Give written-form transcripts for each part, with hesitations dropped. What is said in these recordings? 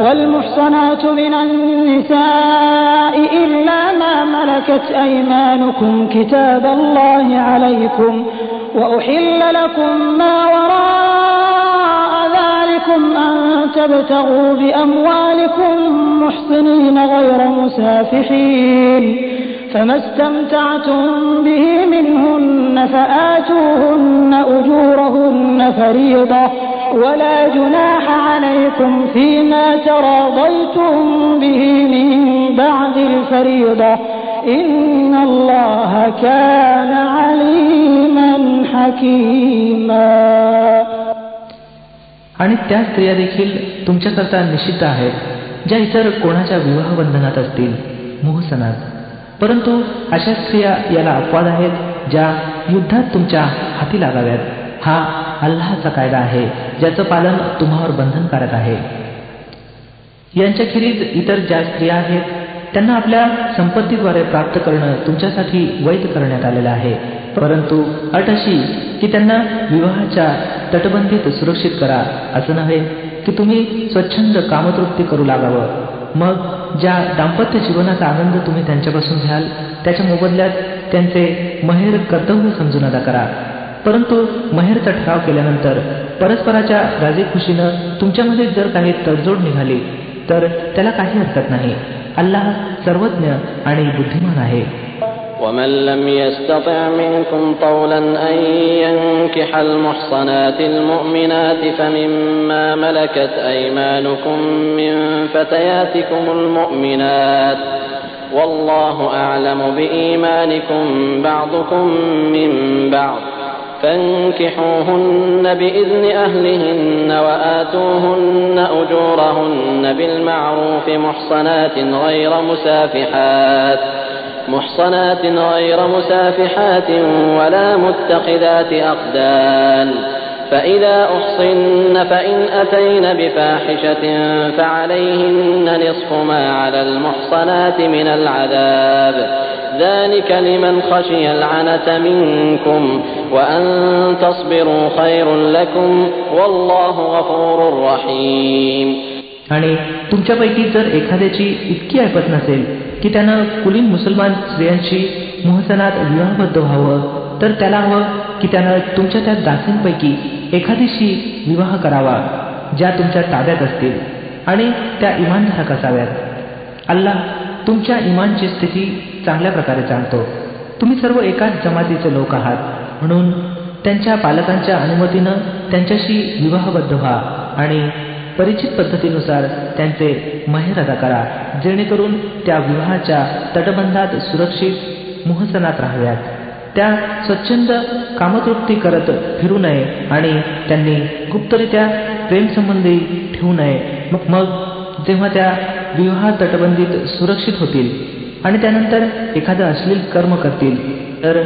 والمحصنات من النساء إلا ما ملكت أيمانكم كتاب الله عليكم وأحل لكم ما وراء ذلكم أن تبتغوا بأموالكم محصنين غير مسافحين فما استمتعتم به منهن فآتوهن أجورهن فريضة ولا جناح عليكم فيما تراضيتم به من بعد الفريضة إن الله كان عليما حكيما. आणि त्या स्त्रिया देखील तुमच्याकरता निषिद्ध आहेत ज्या इतर कोणाच्या विवाह बंधनात असतील, मुहसनात. परंतु अशा स्त्रिया याला अपवाद आहेत ज्या युद्धात तुमच्या हाती लागाव्यात. हा अल्लाहचा कायदा आहे ज्याचं पालन तुम्हावर बंधनकारक आहे. यांच्याखेरीज इतर ज्या स्त्रिया आहेत त्यांना आपल्या संपत्तीद्वारे प्राप्त करणं तुमच्यासाठी वैध करण्यात आलेलं आहे. परंतु अट अशी की त्यांना विवाहाच्या तटबंदीत सुरक्षित करा, असं नव्हे की तुम्ही स्वच्छंद कामतृप्ती करू लागावं. मग ज्या दाम्पत्य जीवनाचा आनंद तुम्ही त्यांच्यापासून घ्याल त्याच्या मोबदल्यात त्यांचे महेर कर्तव्य समजून अदा करा. परंतु महेरचा ठराव केल्यानंतर परस्पराच्या राजीखुशीनं तुमच्यामध्ये जर काही तडजोड निघाली तर त्याला काही हरकत नाही. अल्लाह सर्वज्ञ आणि बुद्धिमान आहे. ومن لم يستطع منكم طولا أن ينكح المحصنات المؤمنات فمما ملكت أيمانكم من فتياتكم المؤمنات والله أعلم بإيمانكم بعضكم من بعض فانكحوهن بإذن أهلهن وآتوهن أجورهن بالمعروف محصنات غير مسافحات ولا متخذات أخدان فإذا أحصن فإن أتين بفاحشة فعليهن نصف ما على المحصنات من العذاب ذلك لمن خشي العنة منكم وأن تصبروا خير لكم والله غفور رحيم. आणि तुमच्यापैकी जर एखाद्याची इतकी ऐपत नसेल की त्यानं कुलीन मुसलमान स्त्रियांशी मुहसनात विवाहबद्ध व्हावं तर त्याला हवं की त्यानं तुमच्या त्या दासींपैकी एखादीशी विवाह करावा ज्या तुमच्या ताब्यात असतील आणि त्या इमानधारक असाव्यात. अल्लाह तुमच्या इमानची स्थिती चांगल्या प्रकारे जाणतो. तुम्ही सर्व एकाच जमातीचे लोक आहात म्हणून त्यांच्या पालकांच्या अनुमतीनं त्यांच्याशी विवाहबद्ध व्हा आणि परिचित पद्धतीनुसार त्यांचे महेर अदा करा जेणेकरून त्या विवाहाच्या तटबंधात सुरक्षित मुहसनात राहाव्यात. त्या स्वच्छंद कामतृप्ती करत फिरू नये आणि त्यांनी गुप्तरित्या प्रेमसंबंधी ठेवू नये. मग जेव्हा त्या विवाह तटबंदीत सुरक्षित होतील आणि त्यानंतर एखादं अश्लील कर्म करतील तर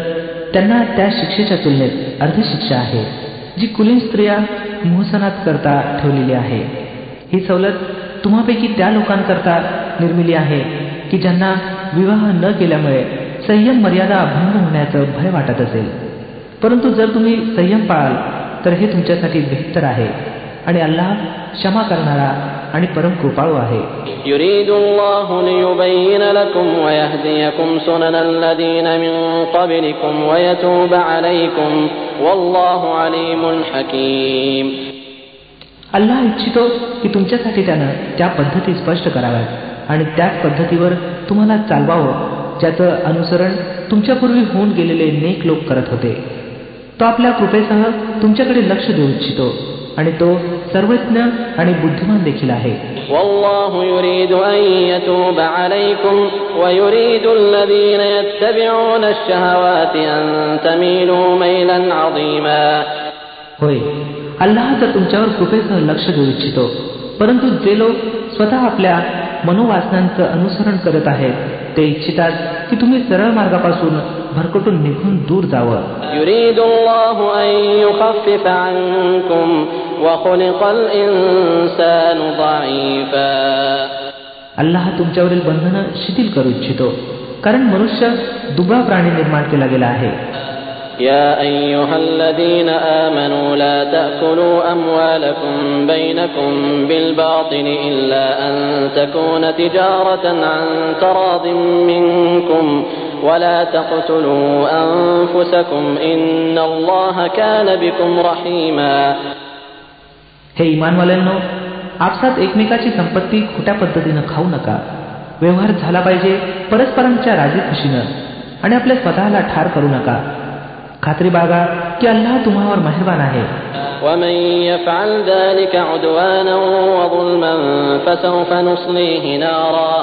त्यांना त्या शिक्षेच्या तुलनेत अर्धी शिक्षा आहे जी कुलीन स्त्रिया मुहसनात करता ठेवलेली आहे. ही सवलत तुम्हापैकी त्या लोकांकरता निर्मिली आहे की ज्यांना विवाह न केल्यामुळे संयम मर्यादा भंग होण्याचं भय वाटत असेल. परंतु जर तुम्ही संयम पाळाल तर हे तुमच्यासाठी बेहतर आहे आणि अल्लाह क्षमा करणारा आणि परम कृपाळू आहे. युरीदुल्लाहु लियुबय्यिन लकुम व यहदियकुम सुननल्लदीन मिन क़ब्लिकुम व यतूब अलैकुम वल्लाहु अलीमुन हकीम. अल्लाह इच्छितो की तुमच्यासाठी त्यानं त्या पद्धती स्पष्ट कराव्यात आणि त्याच पद्धतीवर तुम्हाला चालवावं ज्याचं अनुसरण तुमच्यापूर्वी होऊन गेलेले नेक लोक करत होते. तो आपल्या कृपेसह तुमच्याकडे लक्ष देऊ इच्छितो आणि तो सर्वज्ञ आणि बुद्धिमान देखील आहे. वल्लाहु युरीदु अन यतूब अलैकुम व युरीदु अल्लदीन यत्तबि'ून अश-शहवाति अन तमीलू मैलन अज़ीमा. होय, अल्लाह तर तुमच्यावर कृपेसह लक्ष देऊ इच्छितो, परंतु जे लोक स्वतः आपल्या मनोवासनांचं अनुसरण करत आहेत ते इच्छितात की तुम्ही सरळ मार्गापासून भरकटून निघून दूर जावं. युरीदुल्लाहु अन युखफ्फिफ अन्कुम व खुलिqal इन्सानु ضعीफा. अल्लाह तुमच्यावरील बंधनं शिथिल करू इच्छितो कारण मनुष्य दुबळा प्राणी निर्माण केला गेला आहे. يا أيها الذين آمنوا لا تأكلوا أموالكم بينكم بالباطل إلا أن تكون تجارة عن تراض منكم ولا تقتلوا أنفسكم إن الله كان بكم رحيما. हे इमानवाल्यांनो, आपसात एकमेकाची संपत्ती खोट्या पद्धतीनं खाऊ नका. व्यवहार झाला पाहिजे परस्परांच्या राजी खुशीनं, आणि आपल्या स्वतःला ठार करू नका. खात्री बाळगा की अल्लाह तुम्हावर मेहरबान आहे. ومن يفعل ذلك عدوانا وظلما فسوف نصليه نارا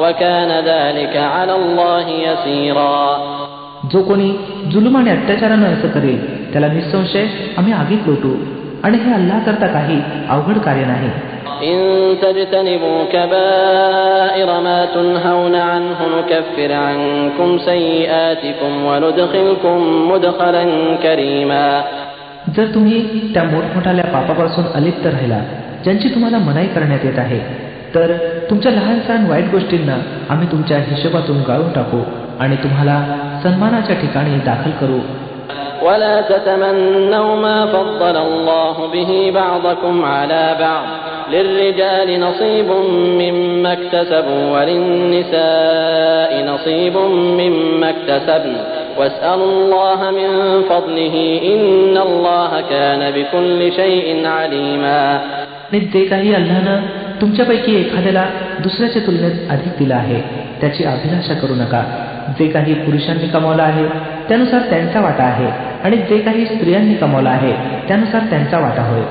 وكان ذلك على الله يسيرا. जो कोणी जुलूम आणि अत्याचारानं असं करेल त्याला निसंशय आम्ही आगीत लोटू, आणि हे अल्लाह करता काही अवघड कार्य नाही. إن تجتنبوا كبائر ما تنهون عنه نكفر عنكم سيئاتكم وندخلكم مدخلا كريما. जर तुम्ही त्या मोठमोठ्या पापापासून अलिप्त राहिला ज्यांची तुम्हाला मनाई करण्यात येत आहे, तर तुमच्या लहान सहान वाईट गोष्टींना आम्ही तुमच्या हिशोबातून गाळून टाकू आणि तुम्हाला सन्मानाच्या ठिकाणी दाखल करू. ولا تتمنوا ما فضل الله به بعضكم على بعض للرجال نصيب مما اكتسبوا وللنساء نصيب مما اكتسبن واسألوا الله من فضله إن الله كان بكل شيء عليما. जे काही अल्लाहनं तुमच्यापैकी एखाद्याला दुसऱ्याच्या तुलनेत अधिक दिलं आहे त्याची अभिलाषा करू नका. जे काही पुरुषांनी कमावलं आहे त्यानुसार त्यांचा वाटा आहे, आणि जे काही स्त्रियांनी कमावलं आहे त्यानुसार त्यांचा वाटा होय.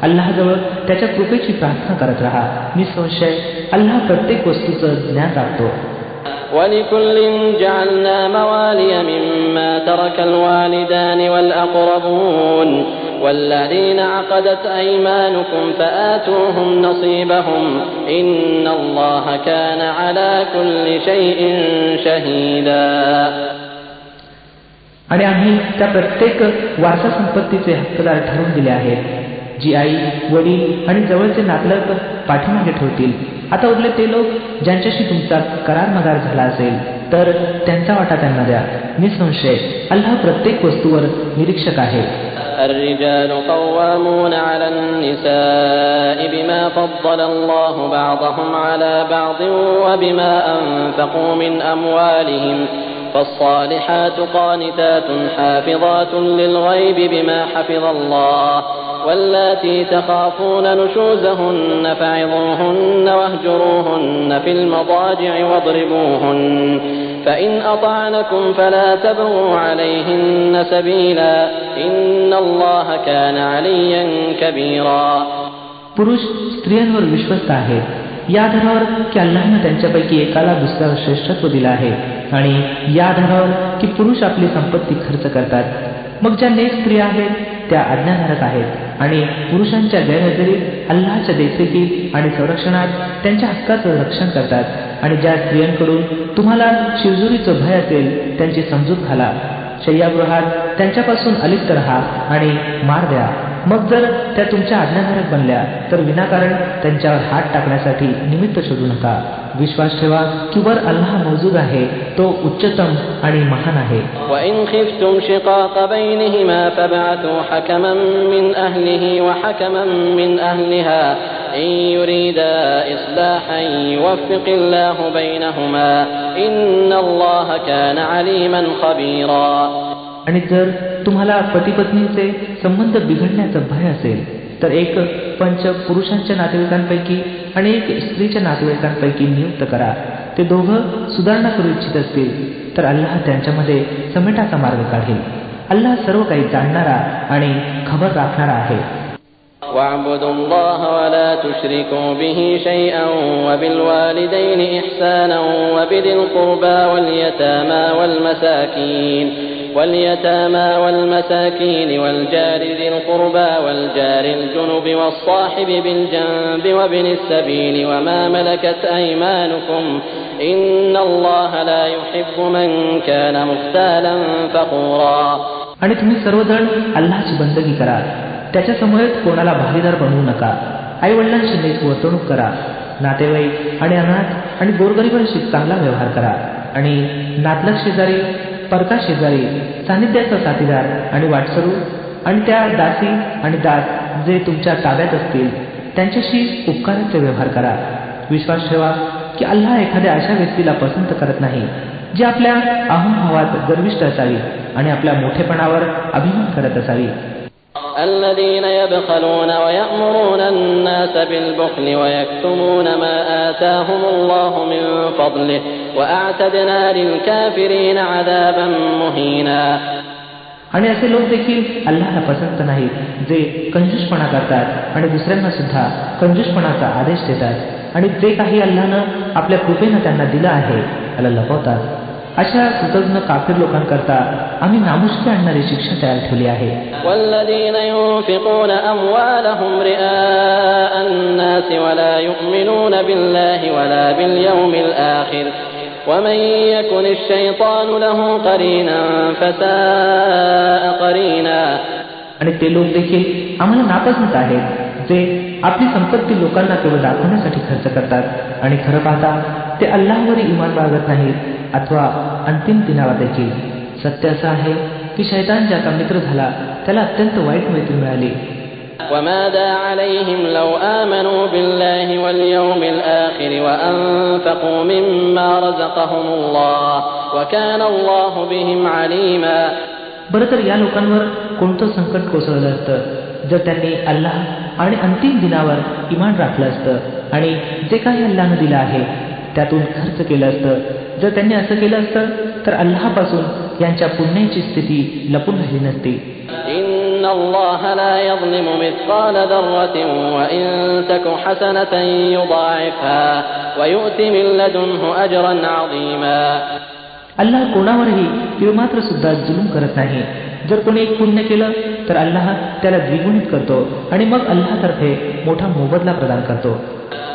अल्लाहजवळ त्याच्या कृपेची प्रार्थना करत राहा. निसंशय अल्लाह प्रत्येक वस्तूचं ज्ञान राखतो. وَلِكُلٍّ جَعَلْنَا مَوَالِيَ مِمَّا تَرَكَ الْوَالِدَانِ وَالْأَقْرَبُونَ وَالَّذِينَ عَقَدَتْ أَيْمَانُكُمْ فَآتُوهُمْ نَصِيبَهُمْ إِنَّ اللَّهَ كَانَ عَلَى كُلِّ شَيْءٍ شَهِيدًا. आणि आम्ही त्या प्रत्येक वारसा संपत्तीचे हक्कदार ठरवून दिले आहेत जी आई, वडील आणि जवळचे नातलग पाठीमागे ठेवतील. आता उरले ते लोक ज्यांच्याशी तुमचा करार मदार झाला असेल तर त्यांचा वाटा त्यांना द्या. निसंशय अल्लाह प्रत्येक वस्तूवर निरीक्षक आहे. الرجال قوامون على النساء بما فضل الله بعضهم على بعض وبما أنفقوا من أموالهم فالصالحات قانتات حافظات للغيب بما حفظ الله واللاتي تخافون نشوزهن فعظوهن واهجروهن في المضاجع واضربوهن فإن أطعنكم فلا تبغوا عليهن سبيلا إن الله كان عليا كبيرا. पुरुष स्त्रियांवर विश्वस्त आहेत या आधारावर की अल्लाहनं त्यांच्यापैकी एकाला दुसऱ्यावर श्रेष्ठत्व दिलं आहे, आणि या आधारावर की पुरुष आपली संपत्ती खर्च करतात. मग ज्या नेक स्त्रिया आहेत त्या आज्ञाधारक आहेत आणि पुरुषांच्या गैरहजेरीत अल्लाहच्या देखरेखीत आणि संरक्षणात त्यांच्या हक्काचं रक्षण करतात. आणि ज्या स्त्रियांकडून तुम्हाला शिवजुरीचं भय असेल त्यांची समजूत घाला. शय्यागृहात त्यांच्यापासून अलिप्त राहा आणि मार द्या. मग जर त्या तुमच्या आज्ञाधारक बनल्या तर विनाकारण त्यांच्यावर हात टाकण्यासाठी निमित्त शोधू नका. विश्वास ठेवा की वर अल्लाह मौजूद आहे, तो उच्चतम आणि महान आहे. وَإِنْ خِفْتُمْ شِقَاقَ بَيْنِهِمَا فَابْعَثُوا حَكَمًا مِنْ أَهْلِهِ وَحَكَمًا مِنْ أَهْلِهَا إِنْ يُرِيدَا إِصْلَاحًا يُوَفِّقِ اللَّهُ بَيْنَهُمَا إِنَّ اللَّهَ كَانَ عَلِيمًا خَبِيرًا. आणि जर तुम्हाला पती पत्नीचे संबंध बिघडण्याचा भय असेल तर एक पंच पुरुषांच्या नातेवाईकांपैकी आणि एक स्त्रीच्या नातेवाईकांपैकी नियुक्त करा. ते दोघं सुधारणा करू इच्छित असतील तर अल्लाह त्यांच्यामध्ये समेटाचा मार्ग काढेल. अल्लाह सर्व काही जाणणारा आणि खबर राखणारा आहे. واعبدوا الله ولا تشركوا به شيئا وبالوالدين إحسانا وبذي القربى واليتامى والمساكين والجار ذي القربى والجار الجنب والصاحب بالجنب وابن السبيل وما ملكت أيمانكم إن الله لا يحب من كان مختالا فخورا. आणि तुम्ही सर्वजण अल्लाहची बंदगी करा. त्याच्या समोर कोणाला भागीदार बनवू नका. आई वडिलांशी नीट वर्तणूक करा. नातेवाईक आणि अनाथ आणि गोरगरिबांशी चांगला व्यवहार करा. आणि नातलग शेजारी, परका शेजारी, सानिध्याचा साथीदार आणि वाटसरू आणि त्या दासी आणि दास जे तुमच्या ताब्यात असतील त्यांच्याशी उपकाराचे व्यवहार करा. विश्वास ठेवा की अल्लाह एखाद्या अशा व्यक्तीला पसंत करत नाही जी आपल्या अहंभावात गर्विष्ठ असावी आणि आपल्या मोठेपणावर अभिमान करत असावी. الذين يبخلون ويأمرون الناس بالبخل ويكتمون ما آتاهم الله من فضله وأعتدنا للكافرين عذابا مهينا. आणि असे लोक देखील अल्लाहला पसंत नाहीत जे कंजूसपणा करतात आणि दुसऱ्यांना सुद्धा कंजूसपणाचा आदेश देतात आणि जे काही अल्लाहनं आपल्या कृपेनं त्यांना दिलं आहे त्याला लपवतात. अशा कृतज्ञ काफिर लोकांकरता आम्ही नामुष्की आणणारी शिक्षा तयार ठेवली आहे. والذين ينفقون أموالهم رئاء الناس ولا يؤمنون بالله ولا باليوم الآخر ومن يكن الشيطان له قرينا فساء قرينا. आणि ते लोक देखील आम्हाला नापसंत आहेत जे आपली संपत्ती लोकांना केवळ दाखवण्यासाठी खर्च करतात आणि खरं पाहता ते अल्लाहवर इमान बाळगत नाहीत अथवा अंतिम दिनावर देखील. सत्य असं आहे की शैतान ज्याचा मित्र झाला त्याला अत्यंत वाईट मैत्री मिळाली. وماذا عليهم لو آمنوا بالله واليوم الآخر وأنفقوا مما رزقهم الله وكان الله بهم عليما. बरं तर या लोकांवर कोणतं संकट कोसळलं असतं जर त्यांनी अल्लाह आणि अंतिम दिनावर इमान राखलं असतं आणि जे काही अल्लाहनं दिलं आहे त्यातून खर्च केलं असतं. जर त्यांनी असं केलं असतं तर अल्लाहपासून यांच्या पुण्याची स्थिती लपून राहिली नसती. إن الله لا يظلم مثقال ذرة وإن تك حسنة يضاعفها ويؤتي من لدنه أجرا عظيما. अल्लाह कोणावरही तिळमात्र सुद्धा जुलूम करत नाही. जर कोणी एक पुण्य केलं तर अल्लाह त्याला द्विगुणित करतो आणि मग अल्लाहतर्फे मोठा मोबदला प्रदान करतो.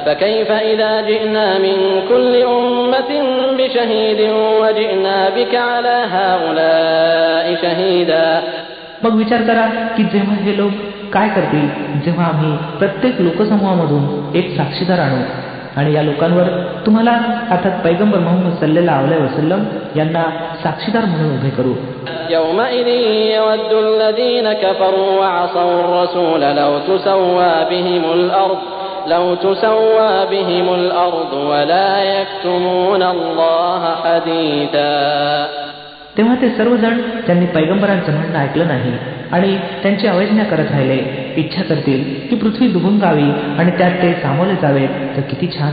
فكيف إذا جئنا من كل أمة بشهيد وجئنا بك على هؤلاء شهيدا. मग विचार करा की जेव्हा हे लोक काय करतील जेव्हा आम्ही प्रत्येक लोकसमूहामधून एक साक्षीदार आणू आणि या लोकांवर तुम्हाला अर्थात पैगंबर मोहम्मद सल्लल्लाहु अलैहि वसल्लम यांना साक्षीदार म्हणून उभे करू. يومئذ يود الذين كفروا وعصوا الرسول لو تسوى بهم الأرض ولا يكتمون الله حديثا. तेव्हा ते सर्वजण त्यांनी पैगंबरांचं म्हणणं ऐकलं नाही आणि त्यांची अवज्ञा करत राहिले इच्छा करतील की पृथ्वी दुभंगावी आणि त्यात ते सामावले जावेत तर किती छान.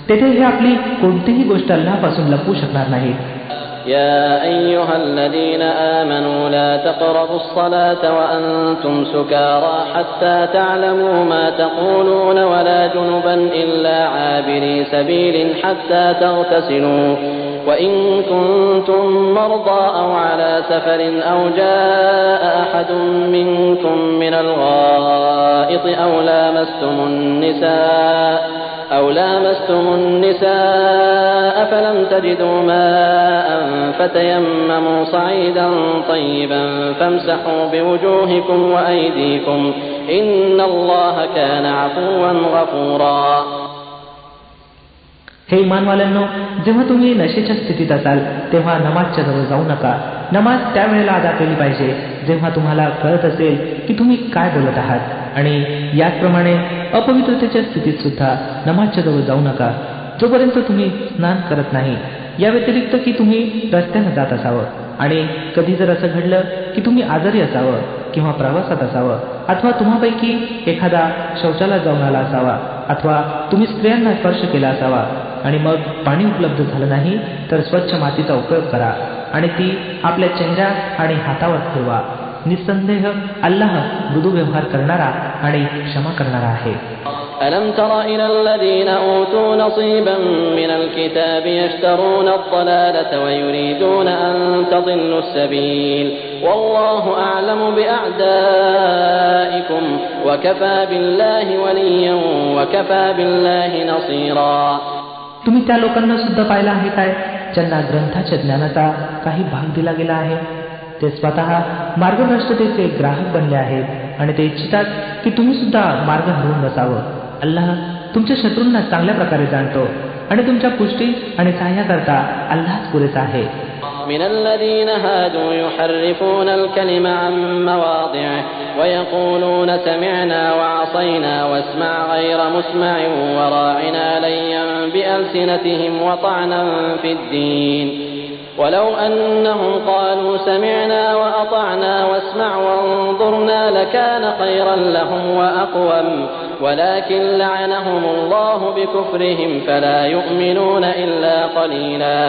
तेथे हे आपली कोणतीही गोष्ट अल्लाहपासून लपवू शकणार नाहीत. يا أيها الذين آمنوا لا تقربوا الصلاة وأنتم سكارى حتى تعلموا ما تقولون ولا جنبا إلا عابري سبيل حتى تغتسلوا وإن كنتم مرضى أو على سفر أو جاء أحد منكم من الغائط أو لامستم النساء فلم تجدوا ماء فتيمموا صعيدا طيبا فامسحوا بوجوهكم وأيديكم إن الله كان عفوا غفورا. हे इमानवाल्यांनो, जेव्हा तुम्ही नशेच्या स्थितीत असाल तेव्हा नमाजच्या जवळ जाऊ नका. नमाज त्यावेळेला अदा केली पाहिजे जेव्हा तुम्हाला कळत असेल की तुम्ही काय बोलत आहात आणि याचप्रमाणे अपवित्रतेच्या स्थितीत सुद्धा नमाजच्या जवळ जाऊ नका जोपर्यंत तुम्ही स्नान करत नाही. या व्यतिरिक्त की तुम्ही रस्त्यानं जात असावं आणि कधी जर असं घडलं की तुम्ही आजारी असावं किंवा प्रवासात असावं अथवा तुम्हापैकी एखादा शौचालयात जाऊन आला असावा अथवा तुम्ही स्त्रियांना स्पर्श केला असावा आणि मग पाणी उपलब्ध झालं नाही तर स्वच्छ मातीचा उपयोग करा आणि ती आपल्या चेहऱ्या आणि हातावर फिरवा. निसंदेह अल्लाह मृदू व्यवहार करणारा आणि क्षमा करणारा आहे. ألم تر إلى الذين أوتوا نصيبا من الكتاب يشترون الضلالة ويريدون أن تضلوا السبيل والله أعلم بأعدائكم وكفى بالله وليا وكفى بالله نصيرا. तुम्ही त्या लोकांना सुद्धा पाहिलं आहे काय ज्यांना ग्रंथाच्या ज्ञानाचा काही भाग दिला गेला आहे. ते स्वतः मार्गभ्रष्टतेचे ग्राहक बनले आहेत आणि ते इच्छितात की तुम्ही सुद्धा मार्ग हरवून बसावं. अल्लाह तुमच्या शत्रूंना चांगल्या प्रकारे जाणतो आणि तुमच्या पुष्टी आणि सहाय्याकरता अल्लाहच पुरेसा आहे. من الذين هادوا يحرفون الكلم عن مواضعه ويقولون سمعنا وعصينا واسمع غير مسمع وراعنا ليا بألسنتهم وطعنا في الدين ولو أنهم قالوا سمعنا وأطعنا واسمع وانظرنا لكان خيرا لهم وأقوم ولكن لعنهم الله بكفرهم فلا يؤمنون إلا قليلا.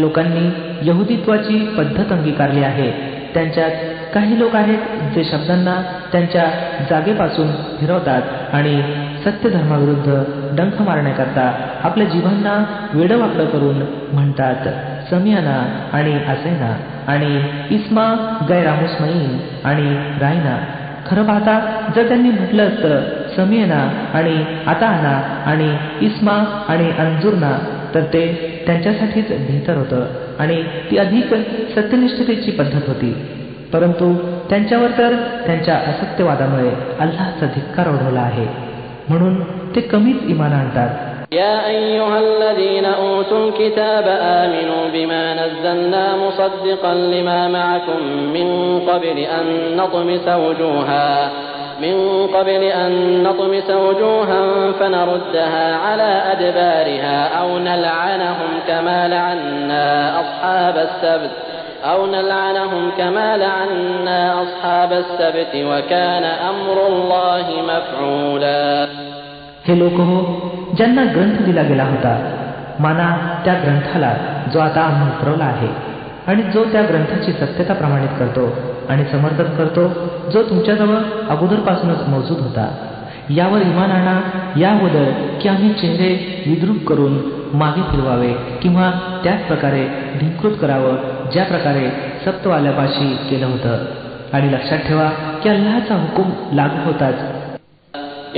लोकांनी यहुदित्वाची पद्धत अंगीकारली आहे. त्यांच्यात काही लोक आहेत जे शब्दांना त्यांच्या जागेपासून फिरवतात आणि सत्य धर्माविरुद्ध डंख मारण्याकरता आपल्या जीवांना वेडवाकडं करून म्हणतात समियाना आणि असेना आणि इस्मा गैरामुस्मईन आणि रायना. खरं पाहता जर त्यांनी म्हटलं असतं समियाना आणि आताना आणि इस्मा आणि अंजुरना तर ते त्यांच्यासाठीच बेहतर होतं आणि ती अधिक सत्यनिष्ठतेची पद्धत होती. परंतु त्यांच्यावर तर त्यांच्या असत्यवादामुळे अल्लाहचा धिक्कार ओढवला आहे म्हणून ते कमीच इमान आणतात. يا أيها الذين أوتوا الكتاب آمنوا بما نزلنا مصدقا لما معكم من قبل أن نطمس وجوها فنردها على أدبارها أو نلعنهم كما لعنا أصحاب السبت وكان أمر الله مفعولا. हे लोक हो ज्यांना ग्रंथ दिला गेला होता माना त्या ग्रंथाला जो आता आम्ही उतरवला आहे आणि जो त्या ग्रंथाची सत्यता प्रमाणित करतो आणि समर्थन करतो जो तुमच्याजवळ अगोदरपासूनच मौजूद होता. यावर इमान आणा याबद्दल की आम्ही चेहरे विद्रूप करून मागे फिरवावे किंवा त्याच प्रकारे धिंकृत करावं ज्या प्रकारे सप्तवाल्यापाशी केलं होतं. आणि लक्षात ठेवा की अल्लाहचा हुकूम लागू होताच.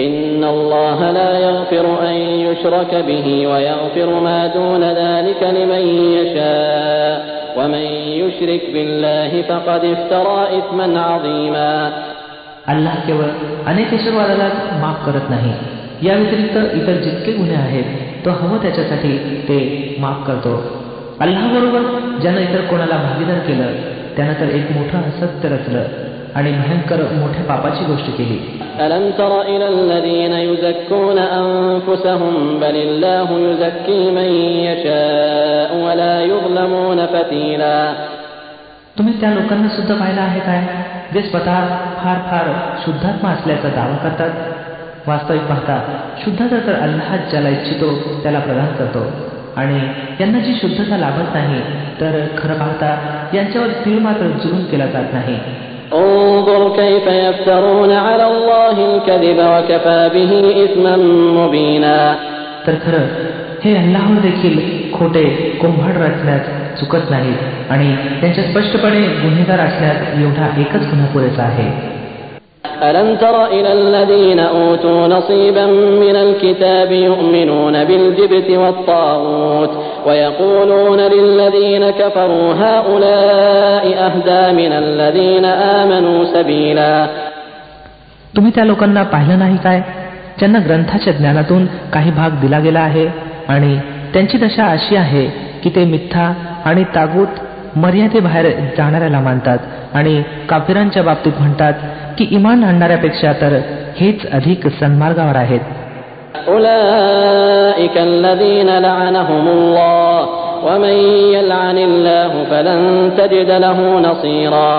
إن الله لا يغفر أن يشرك به ويغفر ما دون ذلك لمن يشاء ومن يشرك بالله فقد افترى إثما عظيما. अल्लाह केवळ अनेकेश्वरवादाला माफ करत नाही. या व्यतिरिक्त इतर जितके गुन्हे आहेत तो हवं त्याच्यासाठी ते माफ करतो. अल्लाहबरोबर ज्यानं इतर कोणाला भागीदार केलं त्यानं तर एक मोठं असत्य रचलं आणि भयंकर मोठ्या पापाची गोष्ट केली. ألم تر إلى الذين يزكون أنفسهم بل الله يزكي من يشاء ولا يظلمون فتيلا. तुम्ही त्या लोकांना सुद्धा पाहिलं आहे काय जे स्वतः फार फार शुद्धात्मा असल्याचा दावा करतात. वास्तविक पाहता शुद्धता तर अल्लाह ज्याला इच्छितो त्याला प्रदान करतो आणि यांना जी शुद्धता लाभत नाही तर खरं पाहता यांच्यावर तीळ मात्र जुलूम केला जात नाही. انظر كيف يفترون على الله الكذب وكفى به إثما مبينا. तर खरं हे अल्लाहवर देखील खोटे कुंभाड रचण्यात चुकत नाहीत आणि त्यांच्या स्पष्टपणे गुन्हेगार असण्यात एवढा एकच गुन्हा पुरेसा आहे. ألم تر إلى الذين أوتوا نصيبا من الكتاب يؤمنون بالجبت والطاغوت ويقولون للذين كفروا هؤلاء أهدى من الذين آمنوا سبيلا. तुम्ही त्या लोकांना पाहिलं नाही काय ज्यांना ग्रंथाच्या ज्ञानातून काही भाग दिला गेला आहे आणि त्यांची दशा अशी आहे की ते मिथ्या आणि तागूत मर्यादेबाहेर जाणाऱ्याला मानतात आणि काफिरांच्या बाबतीत म्हणतात की इमान आणणाऱ्यापेक्षा तर हेच अधिक सन्मार्गावर आहेत. أولئك الذين لعنهم الله ومن يلعن الله فلن تجد له نصيرا.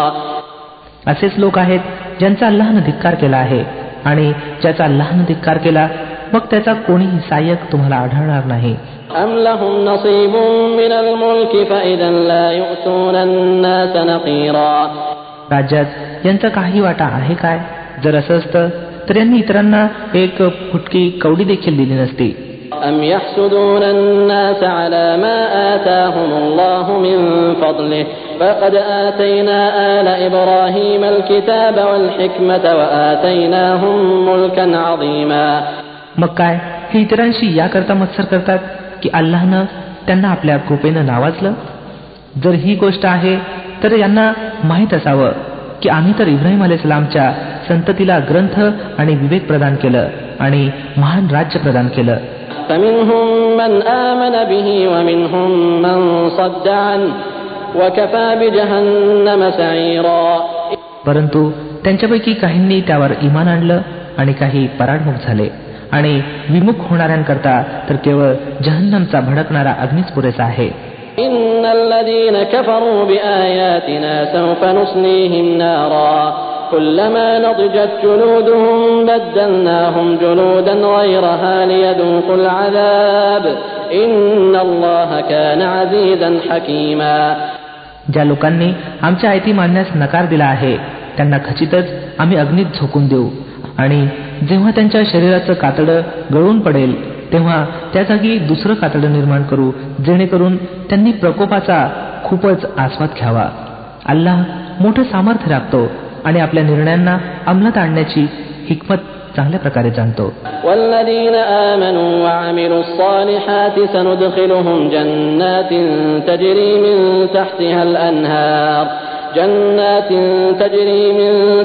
असेच लोक आहेत ज्यांचा अल्लाहनं धिक्कार केला आहे आणि ज्याचा अल्लाहनं धिक्कार केला मग त्याचा कोणीही सहाय्यक तुम्हाला आढळणार नाही. أم لهم نصيب من الملك فإذا لا يؤتون الناس نقيرا. राज्यात यांचा काही वाटा आहे काय जर असं असतं तर यांनी इतरांना एक फुटकी कवडी देखील दिली नसती. أم يحسدون الناس على ما آتاهم الله من فضله فقد آتينا آل إبراهيم الكتاب والحكمة وآتيناهم ملكا عظيما. मग काय हे इतरांशी याकरता मत्सर करतात की अल्लाहनं त्यांना आपल्या कृपेनं नावाजलं. जर ही गोष्ट आहे तर यांना माहीत असावं की आम्ही तर इब्राहिम अलैहिस्सलामच्या संततीला ग्रंथ आणि विवेक प्रदान केलं आणि महान राज्य प्रदान केलं. فمنهم من آمن به ومنهم من صد عنه وكفى بجهنم سعيرا. परंतु त्यांच्यापैकी काहींनी त्यावर ईमान आणलं आणि काही पराडमुख झाले, आणि विमुख होणाऱ्यांकरता तर केवळ जहन्नमचा भडकणारा अग्नीच पुरेसा आहे. إن الذين كفروا بآياتنا سوف نصليهم نارا كلما نضجت جلودهم بدلناهم جلودا غيرها ليذوقوا العذاب إن الله كان عزيزا حكيما. ज्या लोकांनी आमच्या आयती मानण्यास नकार दिला आहे त्यांना खचितच आम्ही अग्नीत झोकून देऊ, आणि जेव्हा त्यांच्या शरीराचं कातडं गळून पडेल तेव्हा त्या जागी दुसरं कातडं निर्माण करू, जेणेकरून त्यांनी प्रकोपाचा खूपच आस्वाद घ्यावा. अल्लाह मोठं सामर्थ्य राखतो आणि आपल्या निर्णयांना अंमलात आणण्याची हिकमत चांगल्या प्रकारे जाणतो. والذين آمنوا وعملوا الصالحات سندخلهم جنات تجري من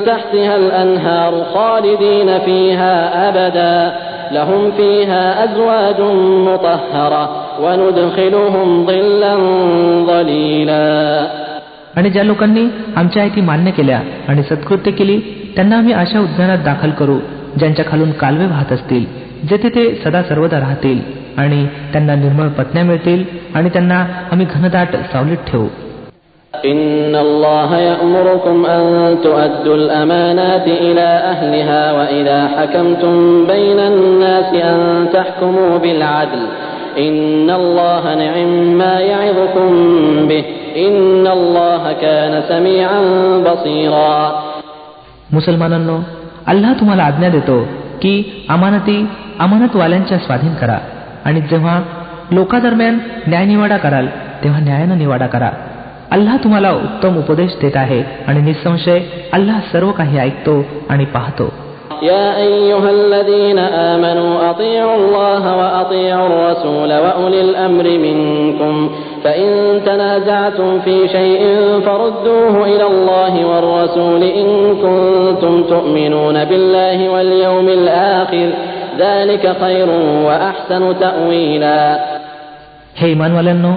تحتها الأنهار خالدين فيها أبدا لهم فيها أزواج مطهرة وندخلهم ظلا ظليلا. आणि ज्या लोकांनी आमच्या आयती मान्य केल्या आणि सत्कृत्य केली त्यांना आम्ही अशा उद्यानात दाखल करू ज्यांच्या खालून कालवे वाहत असतील, जेथे ते सदा सर्वदा राहतील, आणि त्यांना निर्मळ पत्न्या मिळतील, आणि त्यांना आम्ही घनदाट सावलीत ठेवू. إن الله يأمركم أن تؤدوا الأمانات إلى أهلها وإذا حكمتم بين الناس أن تحكموا بالعدل إن الله نعم ما يعظكم به إن الله كان سميعا بصيرا. मुसलमानांनो, अल्लाह तुम्हाला आज्ञा देतो की अमानतवाल्यांच्या स्वाधीन करा, आणि जेव्हा लोकांदरम्यान न्यायनिवाडा कराल तेव्हा न्यायानं निवाडा करा. अल्लाह तुम्हाला उत्तम उपदेश देत आहे, आणि निसंशय अल्लाह सर्व काही ऐकतो आणि पाहतो. يا أيها الذين آمنوا أطيعوا الله وأطيعوا الرسول وأولي الأمر منكم فإن تنازعتم في شيء فردوه إلى الله والرسول إن كنتم تؤمنون بالله واليوم الآخر ذلك خير وأحسن تأويلا. हे इमानवाल्यांनो,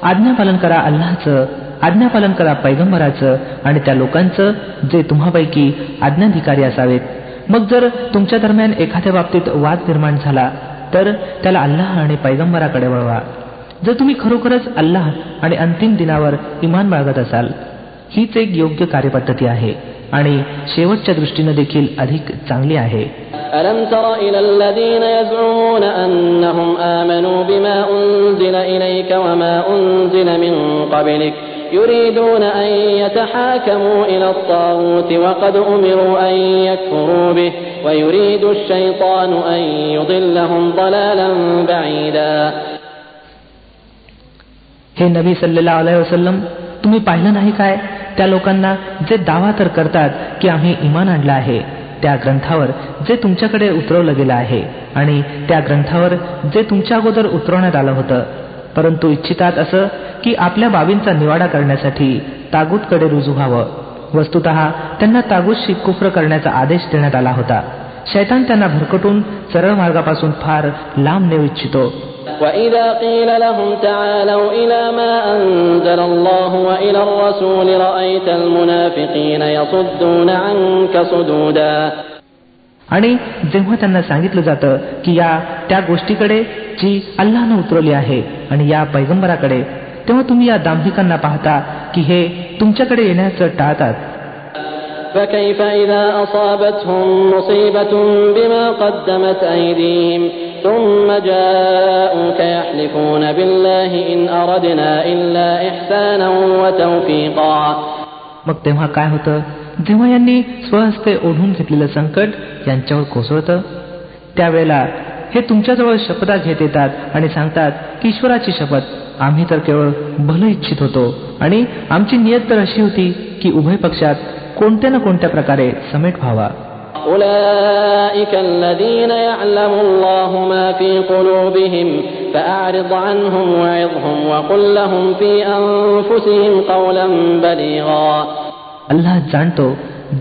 आज्ञापालन करा अल्लाहचं, आज्ञापालन करा पैगंबराचं आणि त्या लोकांचं जे तुम्हापैकी आज्ञाधिकारी असावेत. मग जर तुमच्या दरम्यान एखाद्या बाबतीत वाद निर्माण झाला तर त्याला अल्लाह आणि पैगंबराकडे वळवा. जर तुम्ही खरोखरच अल्लाह आणि अंतिम दिनावर इमान बाळगत असाल, हीच एक योग्य कार्यपद्धती आहे आणि शेवटच्या दृष्टीने देखील अधिक चांगली आहे. ألم تر إلى الذين يزعمون أنهم آمنوا بما أنزل إليك وما أنزل من قبلك يريدون أن يتحاكموا إلى الطاغوت وقد أمروا أن يكفروا به ويريد الشيطان أن يضلهم ضلالا بعيدا. हे नबी सल्लल्लाहु अलैहि वसल्लम, तुम्ही पाहिलं नाही काय त्या लोकांना जे दावा तर करतात की आम्ही इमान आणलं आहे त्या ग्रंथावर जे तुमच्याकडे उतरवलं गेलं आहे आणि त्या ग्रंथावर जे तुमच्या अगोदर उतरवण्यात आलं होतं, परंतु इच्छितात असं की आपल्या बाबींचा निवाडा करण्यासाठी तागूतकडे रुजू व्हावं. वस्तुतः त्यांना तागूतशी कुफ्र करण्याचा आदेश देण्यात आला होता. शैतान त्यांना भरकटून सरळ मार्गापासून फार लांब नेऊ इच्छितो. وَإِذَا قِيلَ لَهُمْ تَعَالَوْا إِلَى مَا أَنزَلَ اللَّهُ وَإِلَى الرَّسُولِ رَأَيْتَ الْمُنَافِقِينَ يَصُدُّونَ عَنكَ صُدُودًا. आणि जेव्हा त्यांना सांगितलं जातं की या त्या गोष्टीकडे जी अल्लाहनं उतरवली आहे आणि या पैगंबराकडे, तेव्हा तुम्ही या दांभिकांना पाहता की हे तुमच्याकडे येण्याचं टाळतात. فكيف إذا أصابتهم مصيبة بما قدمت أيديهم ثم جاءوك يحلفون بالله إن أردنا إلا إحسانا وتوفيقا. मग तेव्हा काय होतं जेव्हा यांनी स्वहस्ते ओढून घेतलेलं संकट यांच्यावर कोसळतं? त्यावेळेला हे तुमच्याजवळ शपथा घेत येतात आणि सांगतात की ईश्वराची शपथ, आम्ही तर केवळ भलं इच्छित होतो आणि आमची नियत तर अशी होती की उभय पक्षात कोणत्या ना कोणत्या प्रकारे समेट व्हावा. أولئك الذين يعلم الله ما في قلوبهم فأعرض عنهم وعظهم وقل لهم في أنفسهم قولا بليغا. अल्लाह जाणतो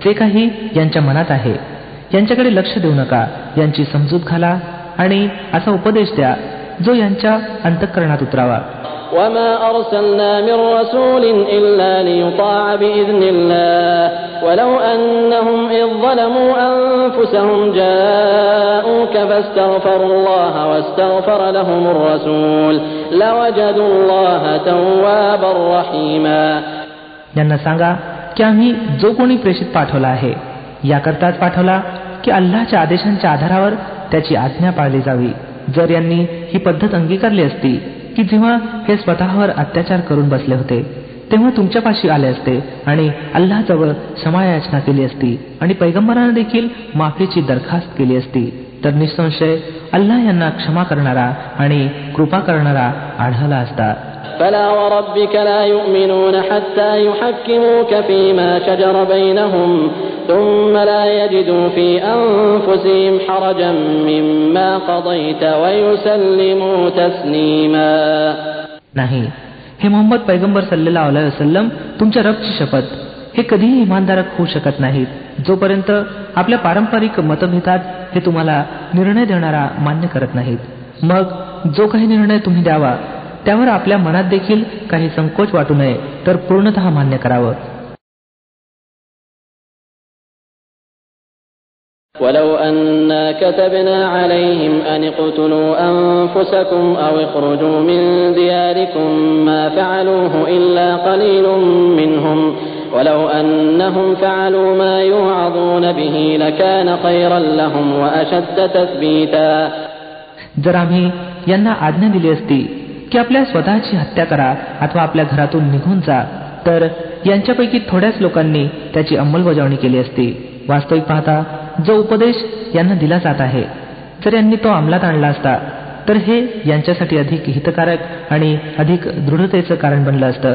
जे काही यांच्या मनात आहे, यांच्याकडे लक्ष देऊ नका, यांची समजूत घाला आणि असा उपदेश द्या जो यांच्या अंतःकरणात उतरावा. وما أرسلنا من رسول إلا ليطاع بإذن الله ولو أنهم إذ ظلموا أنفسهم جاءوك فاستغفروا الله واستغفر لهم الرسول لوجدوا الله توابا رحيما. यांना सांगा की आम्ही जो कोणी प्रेषित पाठवला आहे याकरताच पाठवला की अल्लाहच्या आदेशांच्या आधारावर त्याची आज्ञा पाळली जावी. जर यांनी ही पद्धत अंगीकारली असती की जेव्हा हे स्वतःवर अत्याचार करून बसले होते तेव्हा तुमच्यापाशी आले असते आणि अल्लाहजवळ क्षमायाचना केली असती आणि पैगंबरांना देखील माफीची दरखास्त केली असती तर निसंशय अल्लाह यांना क्षमा करणारा आणि कृपा करणारा आढळला असता. فلا وربك لا يؤمنون حتى يحكموك فيما شجر بينهم ثم لا يجدوا في أنفسهم حرجا مما قضيت ويسلموا تسليما. नाही, हे मोहम्मद पैगंबर सल्लल्लाहु अलैहि वसल्लम तुमच्या रबची शपथ, हे कधीही इमानदारक होऊ शकत नाहीत जोपर्यंत आपल्या पारंपरिक मतभेदात हे तुम्हाला निर्णय देणारा मान्य करत नाहीत. मग जो काही निर्णय तुम्ही द्यावा त्यावर आपल्या मनात देखील काही संकोच वाटू नये तर पूर्णतः मान्य करावं. ولو أنا كتبنا عليهم أن اقتلوا أنفسكم أو اخرجوا من دياركم ما فعلوه إلا قليل منهم ولو أنهم فعلوا ما يوعظون به لكان خيرا لهم وأشد تثبيتا. जर आम्ही यांना आज्ञा दिली असती की आपल्या स्वतःची हत्या करा अथवा आपल्या घरातून निघून जा तर यांच्यापैकी थोड्याच लोकांनी त्याची अंमलबजावणी केली असती. वास्तविक पाहता जो उपदेश यांना दिला जात आहे जर यांनी तो अंमलात आणला असता तर हे यांच्यासाठी अधिक हितकारक आणि अधिक दृढतेचं कारण बनलं असतं.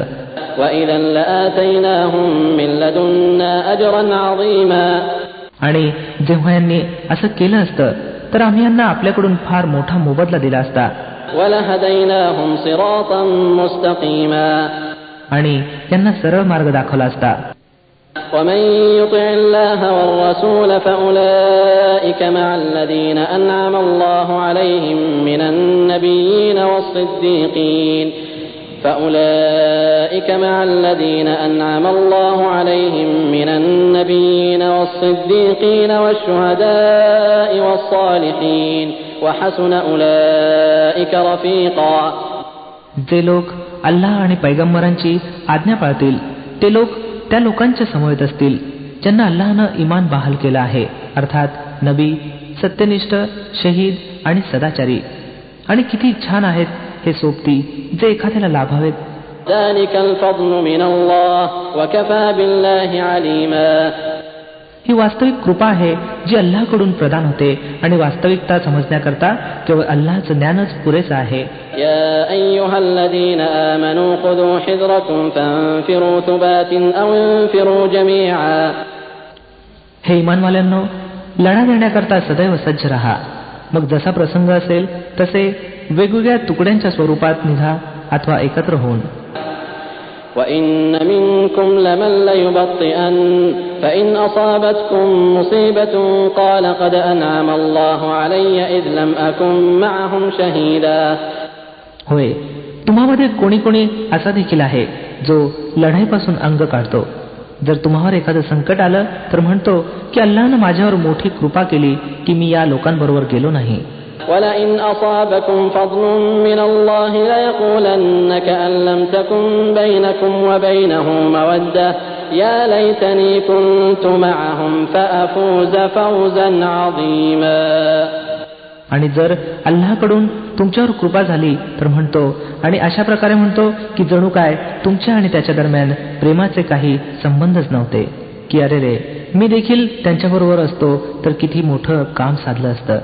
आणि जेव्हा यांनी असं केलं असतं तर आम्ही यांना आपल्याकडून फार मोठा मोबदला दिला असता. आणि यांना सरळ मार्ग दाखवला असता. ومن يطع الله والرسول فأولئك مع الذين أنعم الله عليهم من النبيين والصديقين فأولئك مع الذين أنعم الله عليهم من النبيين والصديقين والشهداء والصالحين وحسن أولئك رفيقا. जे लोक अल्लाह आणि पैगंबरांची आज्ञा पाळतील ते लोक त्या लोकांच्या समवेत असतील ज्यांना अल्लाहनं इमान बहाल केलं आहे, अर्थात नबी, सत्यनिष्ठ, शहीद आणि सदाचारी. आणि किती छान आहेत हे सोबती जे एखाद्याला लाभावेत. ही वास्तविक कृपा आहे जी अल्लाहकडून प्रदान होते आणि वास्तविकता समजण्याकरता केवळ अल्लाहचं ज्ञानच पुरेसं आहे. या अय्युहल्लज़ीना आमनू खुदू हिज़्रकुम फन्फिरू थुबातिन अव इन्फिरू जमीआ. हे ईमानवाल्यांनो, लढा देण्याकरता सदैव सज्ज रहा. मग जसा प्रसंग असेल तसे वेगवेगळ्या तुकड्यांच्या स्वरूपात निघा अथवा एकत्र होऊन. وَإِنَّ مِنكُمْ لَمَن لَّيُبَطِّئَنَّ فَإِنْ أَصَابَتْكُم مُّصِيبَةٌ قَالَ قَدْ أَنْعَمَ اللَّهُ عَلَيَّ إِذْ لَمْ أَكُن مَّعَهُمْ شَهِيدًا. होय, तुम्हामध्ये कोणी कोणी असा देखील आहे जो लढाईपासून अंग काढतो. जर तुम्हावर एखादं संकट आलं तर म्हणतो की अल्लाहनं माझ्यावर मोठी कृपा केली की मी या लोकांबरोबर गेलो नाही. وَلَئِنْ أَصَابَكُمْ فَضْلٌ مِّنَ اللَّهِ لَيَقُولَنَّ كَأَن لَّمْ تَكُن بَيْنَكُمْ وَبَيْنَهُ مَوَدَّةٌ يَا لَيْتَنِي كُنتُ مَعَهُمْ فَأَفُوزَ فَوْزًا عَظِيمًا. आणि जर अल्लाहकडून तुमच्यावर कृपा झाली तर म्हणतो आणि अशा प्रकारे म्हणतो की जणू काय तुमच्या आणि त्याच्या दरम्यान प्रेमाचे काही संबंधच नव्हते की अरे रे, मी देखील त्यांच्याबरोबर असतो तर किती मोठं काम साधलं असतं.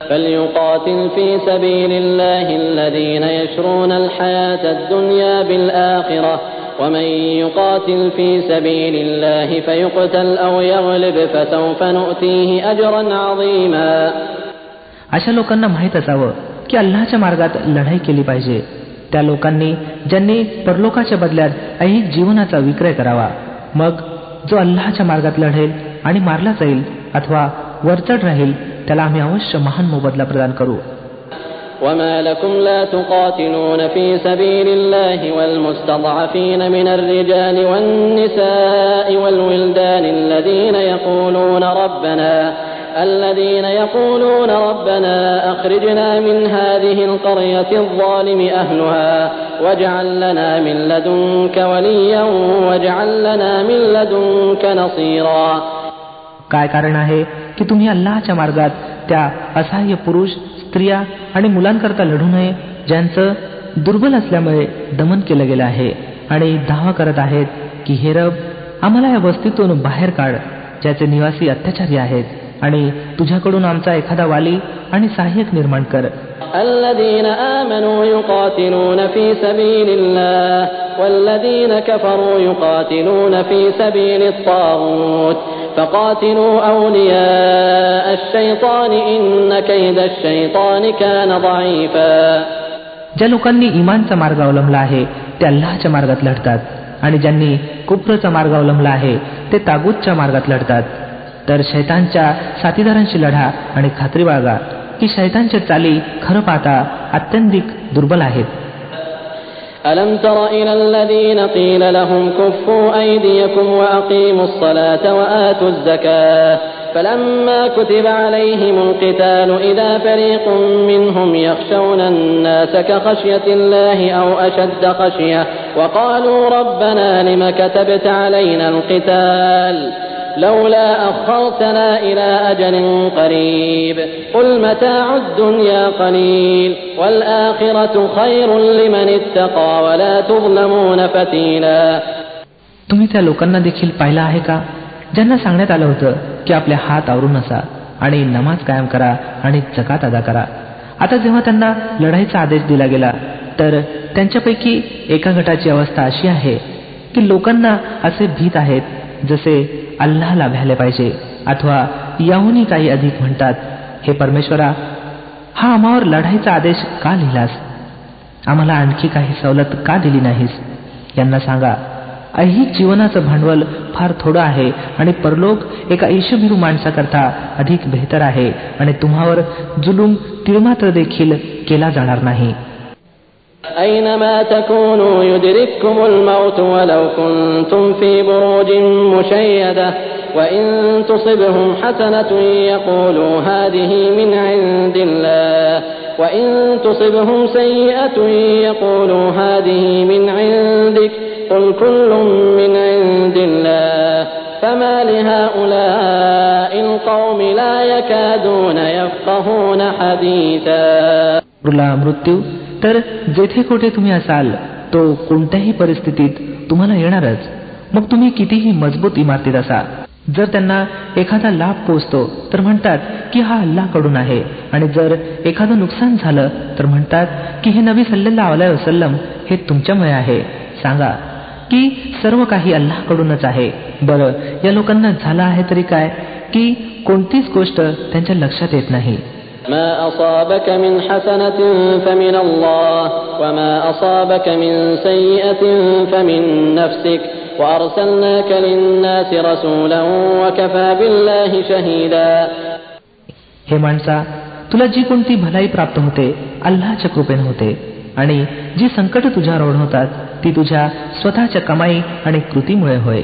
فليقاتل في سبيل الله الذين يشرون الحياة الدنيا بالآخرة ومن يقاتل في سبيل الله فيقتل أو يغلب فسوف نؤتيه أجرا عظيما. अशा लोकांना माहीत असावं की अल्लाहच्या मार्गात लढाई केली पाहिजे. त्या लोकांनी ज्यांनी परलोकाच्या बदल्यात ऐहिक जीवनाचा विक्रय करावा. मग जो अल्लाहच्या मार्गात लढेल आणि मारला जाईल अथवा वरचढ राहील त्याला आम्ही अवश्य महान मोबदला प्रदान करू. وما لكم لا تقاتلون في سبيل الله والمستضعفين من الرجال والنساء والولدان الذين يقولون ربنا أخرجنا من هذه القرية الظالم أهلها واجعل لنا من لدنك وليا واجعل لنا من لدنك نصيرا. काय कारण आहे की तुम्ही अल्लाहच्या मार्गात त्या असहाय्य पुरुष, स्त्रिया आणि मुलांकरता लढू नये ज्यांचं दुर्बल असल्यामुळे दमन केलं गेलं आहे आणि दावा करत आहेत की हे रब, आम्हाला या वस्तीतून बाहेर काढ ज्याचे निवासी अत्याचारी आहेत आणि तुझ्याकडून आमचा एखादा वाली आणि सहाय्यक निर्माण कर. الذين آمنوا يقاتلون في سبيل الله والذين كفروا يقاتلون في سبيل الطاغوت فقاتلوا أولياء الشيطان إن كيد الشيطان كان ضعيفا. ज्या लोकांनी इमानचा मार्ग अवलंबला आहे ते अल्लाहच्या मार्गात लढतात आणि ज्यांनी कुफ्रचा मार्ग अवलंबला आहे ते तागूतच्या मार्गात लढतात. तर शैतानच्या साथीदारांशी लढा आणि खात्री बाळगा की शैतानच्या चाली खरं पाहता अत्यंतिक दुर्बल आहेत. ألم تر إلى الذين قيل لهم كفوا أيديكم وأقيموا الصلاة وآتوا الزكاة فلما كتب عليهم القتال إذا فريق منهم يخشون الناس كخشية الله أو أشد خشية وقالوا ربنا لم كتبت علينا القتال لولا أخرتنا إلى أجل قريب قل متاع الدنيا قليل والآخرة خير لمن اتقى ولا تظلمون فتيلا. तुम्ही त्या लोकांना देखील पाहिलं आहे का ज्यांना सांगण्यात आलं होतं की आपले हात आवरून असा आणि नमाज कायम करा आणि जकात अदा करा. आता जेव्हा त्यांना लढाईचा आदेश दिला गेला तर त्यांच्यापैकी एका गटाची अवस्था अशी आहे की लोकांना असे भीत आहेत जसे अल्लाहला भ्याले पाहिजे, अथवा याहूनही काही अधिक म्हणतात, हे परमेश्वरा, हा आम्हावर लढाईचा आदेश का लिहिलास? आम्हाला आणखी काही सवलत का दिली नाहीस? यांना सांगा, ऐहिक जीवनाचं भांडवल फार थोडं आहे आणि परलोक एका ईशभिरू माणसाकरता अधिक बेहतर आहे आणि तुम्हावर जुलूम तिळमात्र देखील केला जाणार नाही. أينما تكونوا يدرككم الموت ولو كنتم في بروج مشيدة وإن تصبهم حسنة يقولوا هذه من عند الله وإن تصبهم سيئة يقولوا هذه من عندك قل كل من عند الله فما لهؤلاء القوم لا يكادون يفقهون حديثا. मृत्यू तर जेथे कोठे तुम्ही असाल तो कोणत्याही परिस्थितीत तुम्हाला येणारच, मग तुम्ही कितीही मजबूत इमारतीत असा. जर त्यांना एखादा लाभ पोचतो तर म्हणतात की हा अल्लाहकडून आहे, आणि जर एखादं नुकसान झालं तर म्हणतात की हे नबी सल्लल्लाहु अलैहि वसल्लम हे तुमच्यामुळे आहे. सांगा की सर्व काही अल्लाहकडूनच आहे. बरं, या लोकांना झालं आहे तरी काय की कोणतीच गोष्ट त्यांच्या लक्षात येत नाही. ما أصابك من حسنة فمن الله وما أصابك من سيئة فمن نفسك وأرسلناك للناس رسولا وكفى بالله شهيدا. हे माणसा, तुला जी कोणती भलाई प्राप्त होते अल्लाहच्या कृपेने होते, आणि जी संकट तुझ्यावर ओढवतात ती तुझ्या स्वतःच्या कमाई आणि कृतीमुळे होय.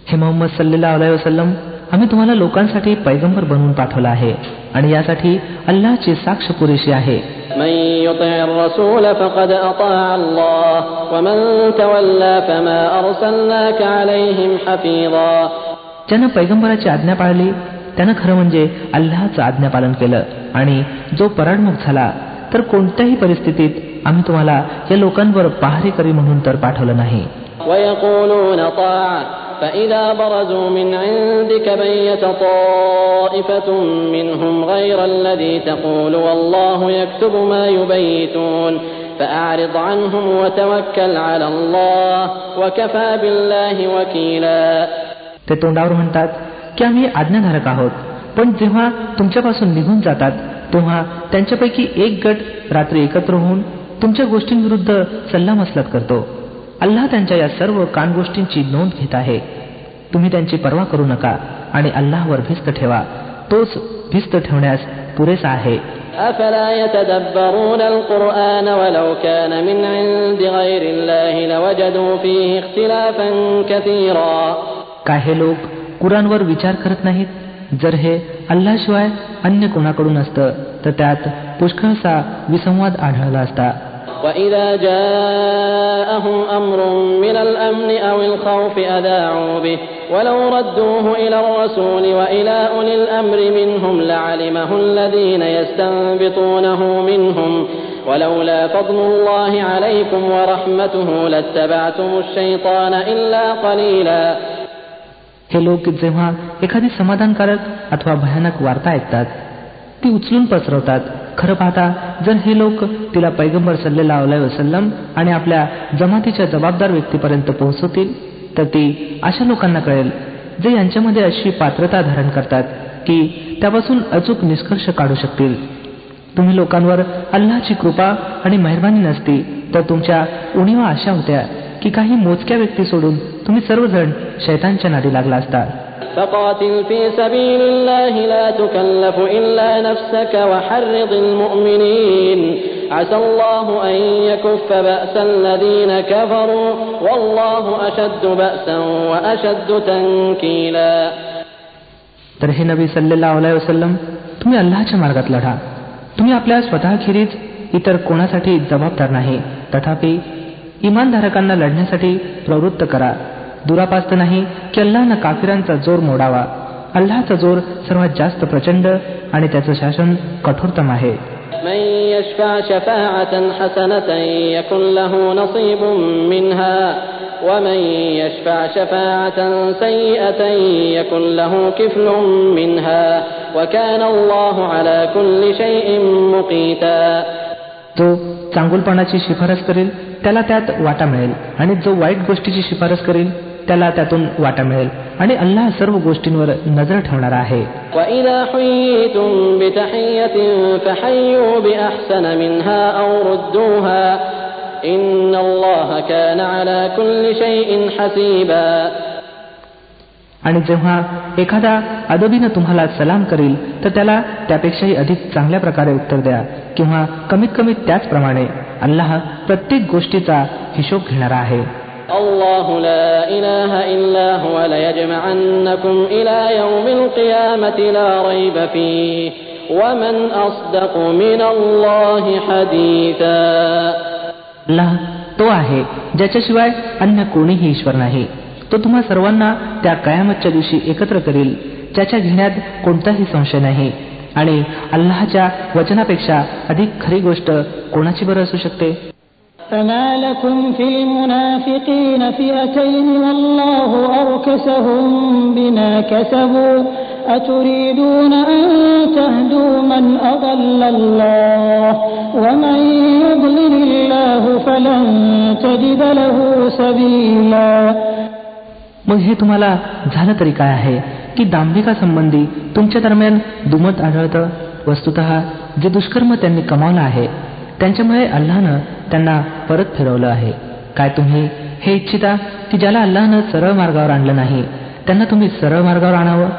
हे मोहम्मद सल्लल्लाहु अलैहि वसल्लम, आम्ही तुम्हाला लोकांसाठी पैगंबर बनवून पाठवला आहे आणि यासाठी अल्लाहची साक्ष पुरेशी आहे. من يطع الرسول فقد أطاع الله ومن تولى فما أرسلناك عليهم حفيظا. ज्यानं पैगंबराची आज्ञा पाळली त्यानं खरं म्हणजे अल्लाहचं आज्ञापालन केलं, आणि जो पराडमुख झाला तर कोणत्याही परिस्थितीत आम्ही तुम्हाला या लोकांवर पहारेकरी म्हणून तर पाठवलं नाही. ويقولون طاعة فإذا برزوا من عندك بيت طائفة منهم غير الذي تقول والله يكتب ما يبيتون فأعرض عنهم وتوكل على الله وكفى بالله وكيلا. ते तोंडावर म्हणतात की आम्ही आज्ञाधारक आहोत, पण जेव्हा तुमच्यापासून निघून जातात तेव्हा त्यांच्यापैकी एक गट रात्री एकत्र होऊन तुमच्या गोष्टींविरुद्ध सल्लामसलत करतो. अल्लाह त्यांच्या या सर्व कानगोष्टींची नोंद घेत आहे. तुम्ही त्यांची पर्वा करू नका आणि अल्लाहवर भिस्त ठेवा तोच भिस्त ठेवण्यास पुरेसा आहे. أفلا يتدبرون القرآن ولو كان من عند غير الله لوجدوا فيه اختلافا كثيرا. काय हे लोक कुराणवर विचार करत नाहीत? जर हे अल्लाशिवाय अन्य कोणाकडून असतं तर त्यात पुष्कळसा विसंवाद आढळला असता. وإذا جاءهم أمر من الأمن أو الخوف أذاعوا به ولو ردوه إلى الرسول وإلى أولي الأمر منهم لعلمه الذين يستنبطونه منهم ولولا فضل الله عليكم ورحمته لاتبعتم الشيطان إلا قليلا. हे लोक जेव्हा एखादी समाधानकारक अथवा भयानक वार्ता ऐकतात ती उचलून पसरवतात. खरं पाहता जर हे लोक तिला पैगंबर सल्लल्लाहु अलैहि वसल्लम आणि आपल्या जमातीच्या जबाबदार व्यक्तीपर्यंत पोहोचवतील तर ती अशा लोकांना कळेल जे यांच्यामध्ये अशी पात्रता धारण करतात की त्यापासून अचूक निष्कर्ष काढू शकतील. तुम्ही लोकांवर अल्लाची कृपा आणि मेहरबानी नसती तर तुमच्या उणीवा अशा होत्या की काही मोजक्या व्यक्ती सोडून तुम्ही सर्वजण शैतानच्या नादी लागला असता. فقاتل في سبيل الله لا تكلف إلا نفسك وحرض المؤمنين عسى الله أن يكف بأس الذين كفروا والله أشد بأسا وأشد تنكيلا. तर हे नबी सल्लल्लाहु अलैहि वसल्लम तुम्ही अल्लाहच्या मार्गात लढा. तुम्ही आपल्या स्वतःखेरीज इतर कोणासाठी जबाबदार नाही. तथापि इमानधारकांना लढण्यासाठी प्रवृत्त करा. दुरापास्त नाही की अल्लाहनं काफिरांचा जोर मोडावा. अल्लाहचा जोर सर्वात जास्त प्रचंड आणि त्याचं शासन कठोरतम आहे. من يشفع شفاعة حسنة يكن له نصيب منها ومن يشفع شفاعة سيئة يكن له كفل منها وكان الله على كل شيء مقيتا. जो चांगुलपणाची शिफारस करेल त्याला त्यात वाटा मिळेल आणि जो वाईट गोष्टीची शिफारस करेल त्याला त्यातून वाटा मिळेल आणि अल्लाह सर्व गोष्टींवर नजर ठेवणारा आहे. وَإِذَا حُيِّيتُم بِتَحِيَّةٍ فَحَيُّوا بِأَحْسَنَ مِنْهَا أَوْ رُدُّوهَا إِنَّ اللَّهَ كَانَ عَلَى كُلِّ شَيْءٍ حَسِيبًا. आणि जेव्हा एखादा अदबीनं तुम्हाला सलाम करील तर त्याला त्यापेक्षाही अधिक चांगल्या प्रकारे उत्तर द्या किंवा कमीत कमी त्याचप्रमाणे. अल्लाह प्रत्येक गोष्टीचा हिशोब घेणारा आहे. الله لا إله إلا هو ليجمعنكم إلى يوم القيامة لا ريب فيه ومن أصدق من الله حديثا. अल्लाह तो आहे ज्याच्याशिवाय अन्य कोणीही ईश्वर नाही. तो तुम्हा सर्वांना त्या कयामतच्या दिवशी एकत्र करील ज्याच्या घेण्यात कोणताही संशय नाही. आणि अल्लाहच्या वचनापेक्षा अधिक खरी गोष्ट कोणाची बरं असू शकते. فما لكم في المنافقين فئتين والله أركسهم بما كسبوا أتريدون أن تهدوا من أضل الله ومن يضلل الله فلن تجد له سبيلا. मग हे तुम्हाला झालं तरी काय आहे की दांभिकासंबंधी तुमच्या दरम्यान दुमत आढळतं. वस्तुतः जे दुष्कर्म त्यांनी कमावलं आहे त्यांच्यामुळे अल्लाहनं त्यांना परत फिरवलं आहे. काय तुम्ही हे इच्छिता की ज्याला अल्लाहनं सरळ मार्गावर आणलं नाही त्यांना तुम्ही सरळ मार्गावर आणावं?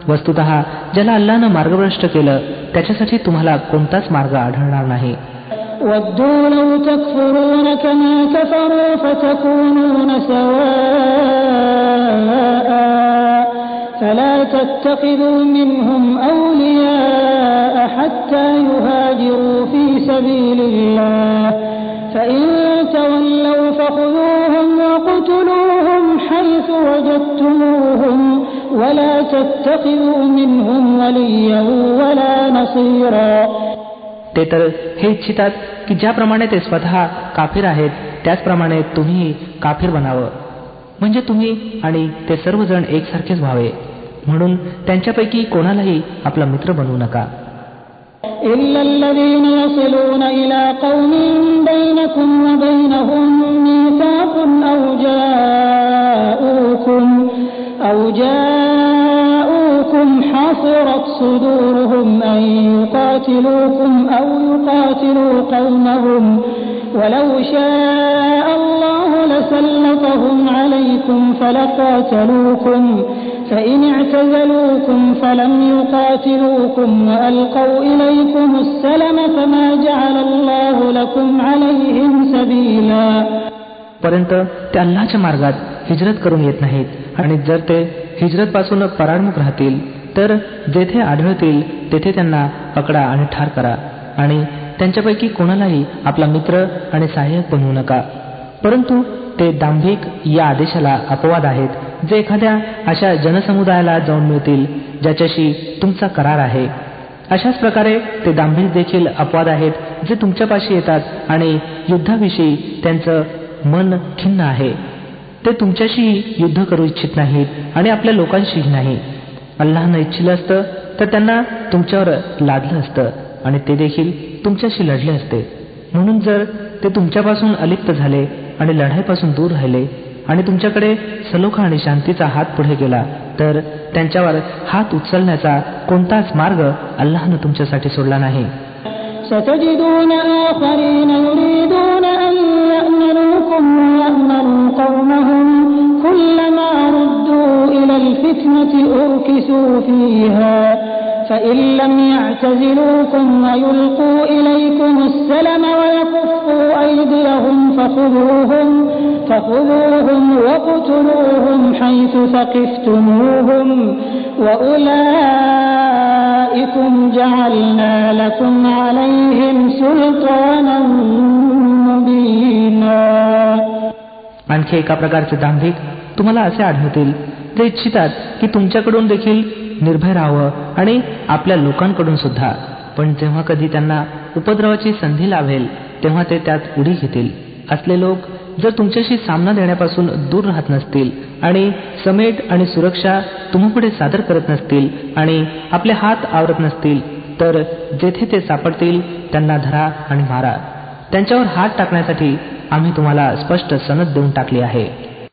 वस्तुतः ज्याला अल्लाहनं मार्गभ्रष्ट केलं त्याच्यासाठी तुम्हाला कोणताच मार्ग आढळणार नाही. وَدُّوا لَوْ تَكْفُرُونَ كَمَا كَفَرُوا فَتَكُونُونَ سَوَاءً فَلَا تَتَّخِذُوا مِنْهُمْ أَوْلِيَاءَ حَتَّى يُهَاجِرُوا فِي سَبِيلِ اللَّهِ فَإِن تَوَلَّوْا فَخُذُوهُمْ وَاقْتُلُوهُمْ حَيْثُ وَجَدتُّمُوهُمْ وَلَا تَتَّخِذُوا مِنْهُمْ وَلِيًّا وَلَا نَصِيرًا. ते तर हे इच्छितात की ज्याप्रमाणे ते स्वतः काफिर आहेत त्याचप्रमाणे तुम्ही काफिर बनावं म्हणजे तुम्ही आणि ते सर्वजण एकसारखेच व्हावे. म्हणून त्यांच्यापैकी कोणालाही आपला मित्र बनवू नका. إلا الذين يصلون إلى قوم بينكم وبينهم ميثاق أو جاءوكم حصرت صدورهم أن يقاتلوكم أو يقاتلوا قومهم ولو شاء الله لسلطهم عليكم فإن اعتزلوكم فلم يقاتلوكم وألقوا إليكم السلم فما جعل الله لكم عليهم سبيلا. परंतु ते अल्लाहच्या मार्गात हिजरत करून येत नाहीत, आणि जर ते हिजरतपासून पराडमुख राहतील तर जेथे आढळतील तेथे त्यांना पकडा आणि ठार करा, आणि त्यांच्यापैकी कोणालाही आपला मित्र आणि सहाय्यक बनवू नका. परंतु ते दांभिक या आदेशाला अपवाद आहेत, जे एखाद्या अशा जनसमुदायाला जाऊन मिळतील ज्याच्याशी तुमचा करार आहे. अशाच प्रकारे ते दांभिक देखील अपवाद आहेत, जे तुमच्यापाशी येतात आणि युद्धाविषयी त्यांचं मन खिन्न आहे. ते तुमच्याशीही युद्ध करू इच्छित नाहीत आणि आपल्या लोकांशीही नाही. अल्लाहनं इच्छिलं असतं तर त्यांना तुमच्यावर लादलं असतं आणि ते देखील तुमच्याशी लढले असते. म्हणून जर ते तुमच्यापासून अलिप्त झाले आणि लढाईपासून दूर राहिले आणि तुमच्याकडे सलोखा आणि शांतीचा हात पुढे गेला, तर त्यांच्यावर हात उचलण्याचा कोणताच मार्ग अल्लाहनं तुमच्यासाठी सोडला नाही. ستجدون آخرين يريدون أن يأمنوكم ويأمنوا قومهم كلما ردوا إلى الفتنة أركسوا فيها فإن لم يعتزلوكم ويلقوا إليكم السلم ويكفوا أيديهم فخذوهم واقتلوهم حيث ثقفتموهم وأولئكم جعلنا لكم عليهم سلطانا مبينا. आणखी एका प्रकारचे दांभिक तुम्हाला असे आढळतील जे इच्छितात की तुमच्याकडून देखील निर्भय राहावं आणि आपल्या लोकांकडून सुद्धा, पण जेव्हा कधी त्यांना उपद्रवाची संधी लाभेल तेव्हा ते त्यात उडी घेतील. असले लोक जर तुमच्याशी सामना देण्यापासून दूर राहत नसतील आणि समेट आणि सुरक्षा तुम्हापुढे सादर करत नसतील आणि आपले हात आवरत नसतील, तर जेथे ते सापडतील त्यांना धरा आणि मारा. त्यांच्यावर हात टाकण्यासाठी आम्ही तुम्हाला स्पष्ट सनद देऊन टाकली आहे.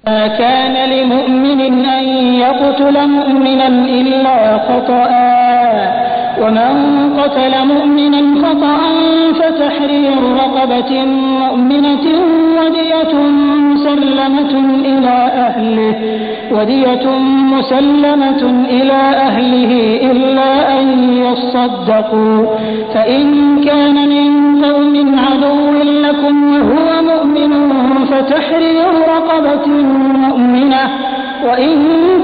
ما كان لمؤمن أن يقتل مؤمنا إلا خطأ ومن قتل مؤمنا خطأ فتحرير رقبة مؤمنة ودية مسلمة إلى أهله إلا أن يصدقوا فإن كان من قوم عدو لكم وهو مؤمن فتحرير رقبة مؤمنة وإن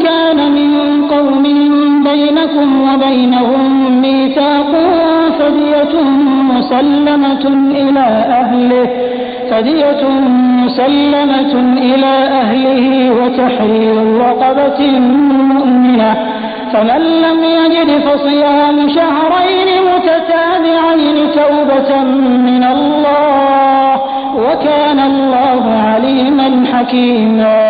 كان من قوم بينكم وبينهم ميثاق فدية مسلمة إلى أهله وتحرير رقبة مؤمنة فمن لم يجد فصيام شهرين متتابعين توبة من الله وكان الله عليما حكيما.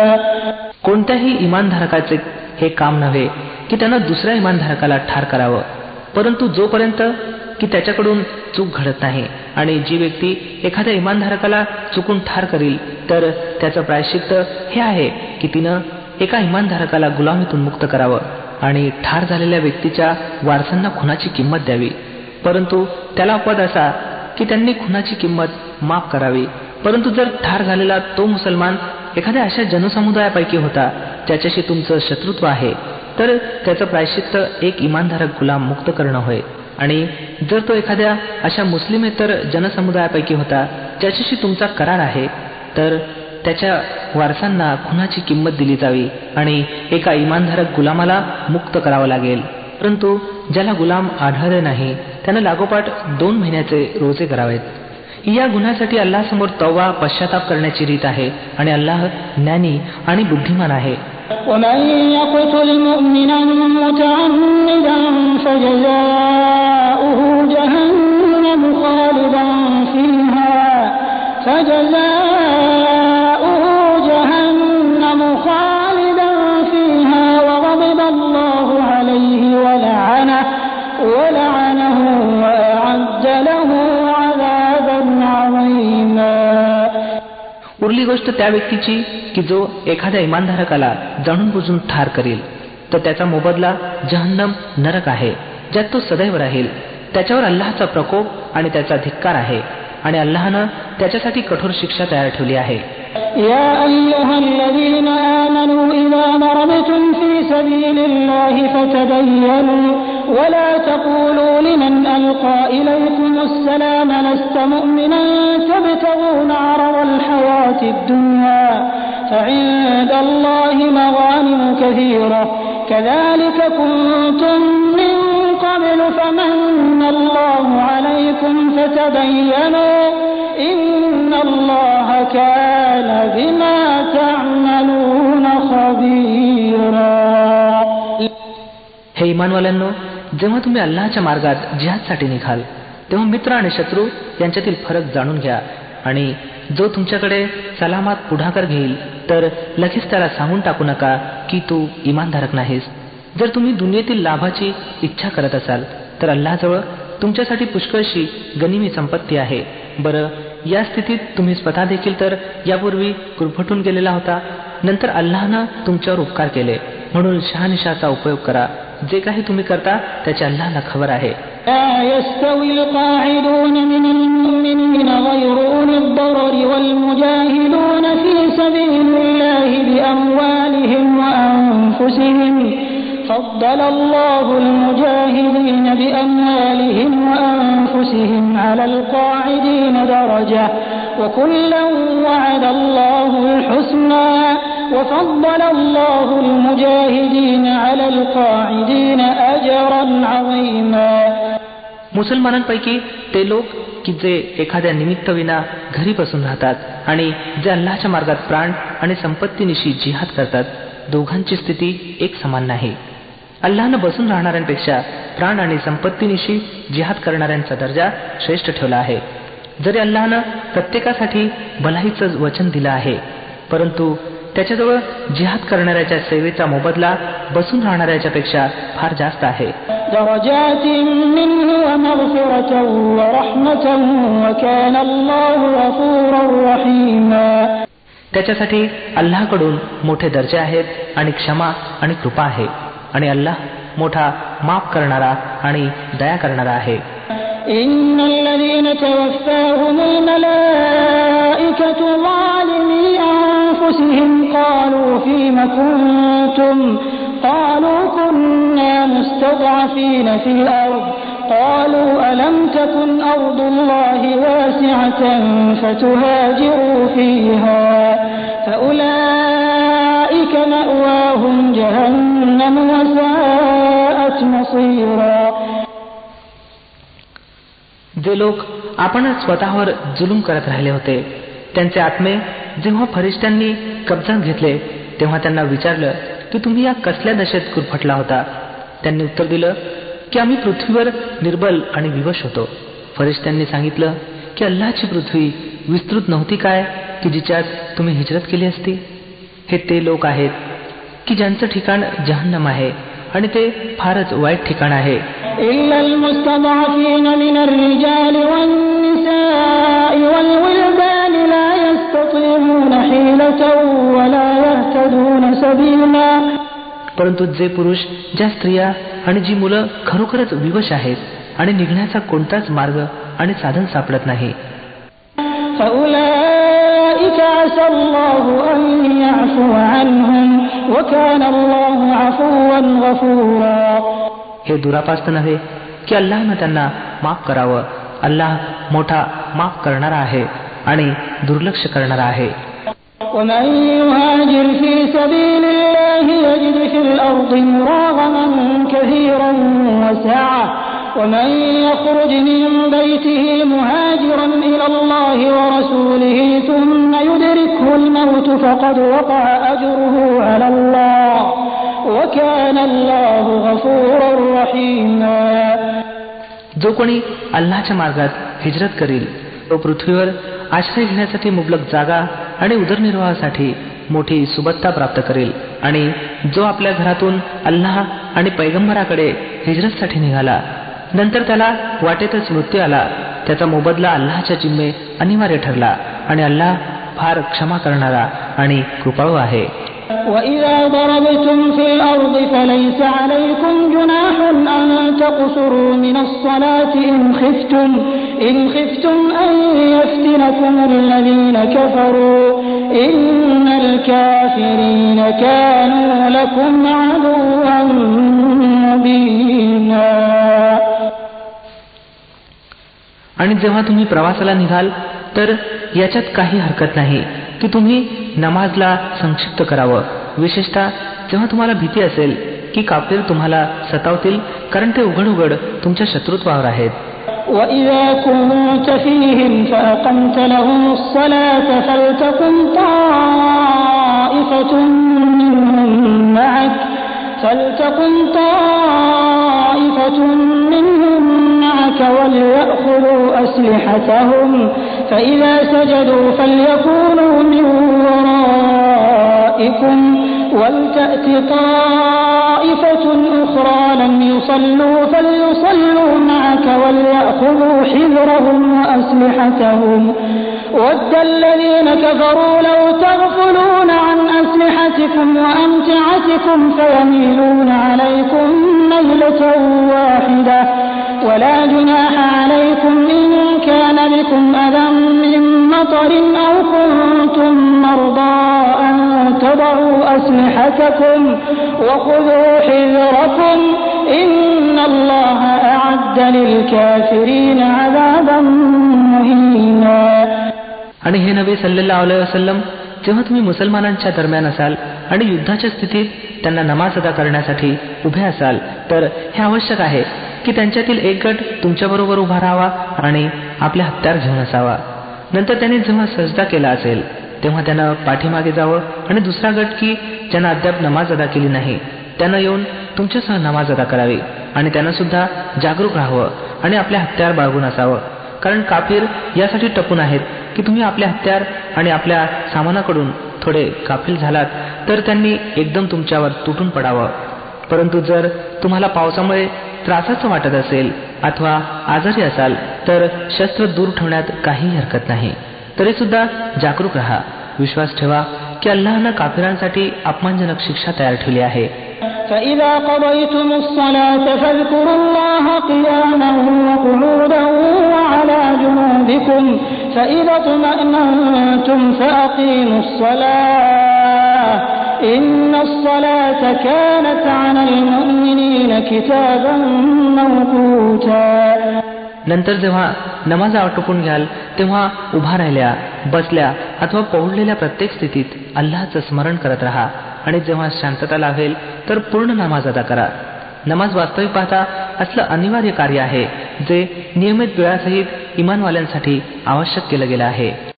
कोणत्याही इमानधारकाचे हे काम नव्हे की त्यानं दुसऱ्या इमानधारकाला ठार करावं, परंतु जोपर्यंत की त्याच्याकडून चूक घडत नाही आणि जी व्यक्ती एखाद्या इमानधारकाला चुकून ठार करील तर त्याचं प्रायश्चित्त हे आहे की तिनं एका इमानधारकाला गुलामीतून मुक्त करावं आणि ठार झालेल्या व्यक्तीच्या वारसांना खुनाची किंमत द्यावी. परंतु त्याला अपवाद असा की त्यांनी खुनाची किंमत माफ करावी. परंतु जर ठार झालेला तो मुसलमान एखाद्या अशा जनसमुदायापैकी होता ज्याच्याशी तुमचं शत्रुत्व आहे, तर त्याचं प्रायश्चित्त एक इमानधारक गुलाम मुक्त करणं होय. आणि जर तो एखाद्या अशा मुस्लिमेतर जनसमुदायापैकी होता ज्याच्याशी तुमचा करार आहे, तर त्याच्या वारसांना खुनाची किंमत दिली जावी आणि एका इमानधारक गुलामाला मुक्त करावं लागेल. परंतु ज्याला गुलाम आढळले नाही त्यानं लागोपाठ 2 महिन्याचे रोजे करावेत. या गुन्ह्यासाठी अल्लाहसमोर तौबा पश्चाताप करण्याची रीत आहे आणि अल्लाह ज्ञानी आणि बुद्धिमान आहे. ومن يقتل مؤمنا متعمدا فجزاؤه جهنم خالدا فيها وغضب الله عليه ولعنه وأعد له عذابا عظيما. उरली गोष्ट त्या व्यक्तीची की जो एखाद्या इमानधारकाला जाणून बुजून ठार करेल, तर त्याचा मोबदला जहन्नम नरक आहे, ज्यात तो सदैव राहील. त्याच्यावर अल्लाहचा प्रकोप आणि त्याचा धिक्कार आहे आणि अल्लाहनं त्याच्यासाठी कठोर शिक्षा तयार ठेवली आहे. يا أيها الذين آمنوا إذا ضربتم في سبيل الله فتبينوا ولا تقولوا لمن ألقى إليكم السلام لست مؤمنا تبتغون عرض الحياة الدنيا فعند الله مغانم كثيرة كذلك كنتم من قبل فمن الله عليكم فتبينوا إن الله كان بما تعملون خبيرا. हे इमानवाल्यांनो, जेव्हा तुम्ही अल्लाहच्या मार्गात जिहादसाठी निघाल तेव्हा मित्र आणि शत्रू यांच्यातील फरक जाणून घ्या आणि जो तुमच्याकडे सलामात पुढाकार घेईल तर लगेच त्याला सांगून टाकू नका की तू इमानधारक नाहीस. जर तुम्ही दुनियेतील लाभाची इच्छा करत असाल तर अल्लाहजवळ तुमच्यासाठी पुष्कळशी गनिमी संपत्ती आहे. बरं, या स्थितीत तुम्ही स्वतः देखील तर यापूर्वी गुरफटून गेलेला होता. नंतर अल्लाहनं तुमच्यावर उपकार केले म्हणून शहानिशाचा उपयोग करा. जे काही तुम्ही करता त्याची अल्लाहला खबर आहे. لا يستوي القاعدون من المؤمنين غير أولي الضرر والمجاهدون في سبيل الله بأموالهم وأنفسهم فضل الله المجاهدين بأموالهم وأنفسهم على القاعدين درجة وكلا وعد الله الحسنى وفضل الله المجاهدين على القاعدين أجرا عظيما. मुसलमानांपैकी ते लोक की जे एखाद्या निमित्तविना घरी बसून राहतात आणि जे अल्लाहच्या मार्गात प्राण आणि संपत्तीनिशी जिहाद करतात, दोघांची स्थिती एक समान नाही. अल्लाहनं बसून राहणाऱ्यांपेक्षा प्राण आणि संपत्तीनिशी जिहाद करणाऱ्यांचा दर्जा श्रेष्ठ ठेवला आहे. जरी अल्लाहनं प्रत्येकासाठी भलाईचं वचन दिलं आहे, परंतु त्याच्याजवळ जिहाद करणाऱ्याच्या सेवेचा मोबदला बसून राहणाऱ्याच्या पेक्षा फार जास्त आहे. درجات منه ومغفرة ورحمة وكان الله غفورا رحيما. त्याच्यासाठी अल्लाहकडून मोठे दर्जे आहेत आणि क्षमा आणि कृपा आहे आणि अल्लाह मोठा माफ करणारा आणि दया करणारा आहे. إن الذين توفاهم الملائكة ظالمي أنفسهم قالوا فيم كنتم قالوا كنا مستضعفين في الأرض قالوا ألم تكن أرض الله واسعة فتهاجروا فيها فأولئك مأواهم جهنم وساءت مصيرا. जे लोक आपणच स्वतःवर जुलूम करत राहिले होते त्यांचे आत्मे जेव्हा फरिश्त्यांनी कब्जात घेतले तेव्हा त्यांना विचारलं की तुम्ही या कसल्या दशेत गुरफटला होता. त्यांनी उत्तर दिलं की आम्ही पृथ्वीवर निर्बल आणि विवश होतो. फरिश्त्यांनी सांगितलं की अल्लाहची पृथ्वी विस्तृत नव्हती काय की जिच्यात तुम्ही हिजरत केली असती. हे ते लोक आहेत की ज्यांचं ठिकाण जहन्नम आहे आणि ते फारच वाईट ठिकाण आहे. إلا المستضعفين من الرجال والنساء والولدان لا يستطيعون حيلة ولا يهتدون سبيلا. परंतु जे पुरुष, ज्या स्त्रिया आणि जी मुलं खरोखरच विवश आहेत आणि निघण्याचा कोणताच मार्ग आणि साधन सापडत नाही, فأولئك عسى الله أن يعفو عنهم وكان الله عفوا غفورا. हे दुरापास्त नव्हे की अल्लाहनं त्यांना माफ करावं. अल्लाह मोठा माफ करणारा आहे आणि दुर्लक्ष करणारा आहे. ومن يهاجر في سبيل الله يجد في الأرض مراغما كثيرا وسعة ومن يخرج من بيته مهاجرا إلى الله ورسوله ثم يدركه الموت فقد وقع أجره على الله وكان الله غفورا رحيما. जो कोणी अल्लाहच्या मार्गात हिजरत करील तो पृथ्वीवर आश्रय घेण्यासाठी मुबलक जागा आणि उदरनिर्वाहासाठी मोठी सुबत्ता प्राप्त करेल. आणि जो आपल्या घरातून अल्लाह आणि पैगंबराकडे हिजरतसाठी निघाला नंतर त्याला वाटेतच मृत्यू आला, त्याचा मोबदला अल्लाहच्या जिम्मे अनिवार्य ठरला आणि अल्लाह फार क्षमा करणारा आणि कृपाळू आहे. وإذا ضربتم في الأرض فليس عليكم جناح أن تقصروا من الصلاة إن خفتم أن يفتنكم الذين كفروا إن الكافرين كانوا لكم عدوا مبينا. आणि जेव्हा तुम्ही प्रवासाला निघाल तर याच्यात काही हरकत नाही की तुम्ही नमाजला संक्षिप्त करावं, विशेषतः जेव्हा तुम्हाला भीती असेल की काफिर तुम्हाला सतावतील, कारण ते उघड उघड तुमच्या शत्रुत्वावर आहेत. وَإِذَا كُنْتَ فِيهِمْ فَأَقَمْتَ لَهُمُ الصَّلَاةَ فَلْتَقُمْ طَائِفَةٌ مِّنْهُمْ مَعَكَ وَلْيَأْخُذُوا أَسْلِحَتَهُمْ فَإِذَا سَجَدُوا فَلْيَكُونُوا مِنْ وَرَائِكُمْ وَلْتَأْتِ طَائِفَةٌ أُخْرَى لَمْ يُصَلُّوا فَلْيُصَلُّوا مَعَكَ وَلْيَأْخُذُوا حِذْرَهُمْ وَأَسْلِحَتَهُمْ وَدَّ الَّذِينَ كَفَرُوا لَوْ تَغْفُلُونَ عَنْ أَسْلِحَتِكُمْ وَأَمْتِعَتِكُمْ فَيَمِيلُونَ عَلَيْكُمْ مَيْلَةً وَاحِدَةً وَلَا جُنَاحَ عَلَيْكُمْ إِن كَانَ بِكُمْ أَذًى مِّن مَّطَرٍ أَوْ كُنتُم مَّرْضَىٰ أَن تَضَعُوا أَسْلِحَتَكُمْ وَخُذُوا حِذْرَكُمْ إِنَّ اللَّهَ أَعَدَّ لِلْكَافِرِينَ عَذَابًا مُهِينًا. आणि हे नबी सल्लल्लाहु अलैहि वसल्लम, जेव्हा तुम्ही मुसलमानांच्या दरम्यान असाल आणि युद्धाच्या स्थितीत त्यांना नमाज अदा करण्यासाठी उभे असाल तर हे आवश्यक आहे की त्यांच्यातील एक गट तुमच्याबरोबर उभा राहावा आणि आपले हत्यार घेऊन असावा. नंतर त्यांनी जेव्हा सजदा केला असेल तेव्हा त्यानं पाठीमागे जावं आणि दुसरा गट की ज्यांना अद्याप नमाज अदा केली नाही त्यानं येऊन तुमच्यासह नमाज अदा करावी आणि त्यानं सुद्धा जागरूक राहावं आणि आपले हत्यार बाळगून असावं, कारण काफिर यासाठी टपून आहेत की तुम्ही आपले हत्यार आणि आपल्या सामानाकडून थोडे गाफील झालात तर त्यांनी एकदम तुमच्यावर तुटून पडावं. परंतु जर तुम्हाला पावसामुळे त्रासाचं वाटत असेल अथवा आजारी असाल तर शस्त्र दूर ठेवण्यात काही हरकत नाही. तरी सुद्धा जागरूक राहा, विश्वास ठेवा की अल्लाहनं काफिरांसाठी अपमानजनक शिक्षा तयार ठेवली आहे. فَإِذَا قَضَيْتُمُ الصَّلَاةَ فَاذْكُرُوا اللَّهَ قِيَامًا وَقُعُودًا وَعَلَى جُنُوبِكُمْ فَإِذَا اطْمَأْنَنتُمْ فَأَقِيمُوا الصَّلَاةَ إِنَّ الصَّلَاةَ كَانَتْ عَلَى الْمُؤْمِنِينَ كِتَابًا مَوْقُوتًا. नंतर जेव्हा नमाज आटोपून घ्याल तेव्हा उभा राहिल्या, बसल्या अथवा पहुडलेल्या प्रत्येक स्थितीत अल्लाहचं स्मरण करत राहा आणि जेव्हा शांतता लाभेल तर पूर्ण नमाज अदा करा. नमाज वास्तविक पाहता असलं अनिवार्य कार्य आहे जे नियमित वेळासहित इमानवाल्यांसाठी आवश्यक केलं गेलं आहे.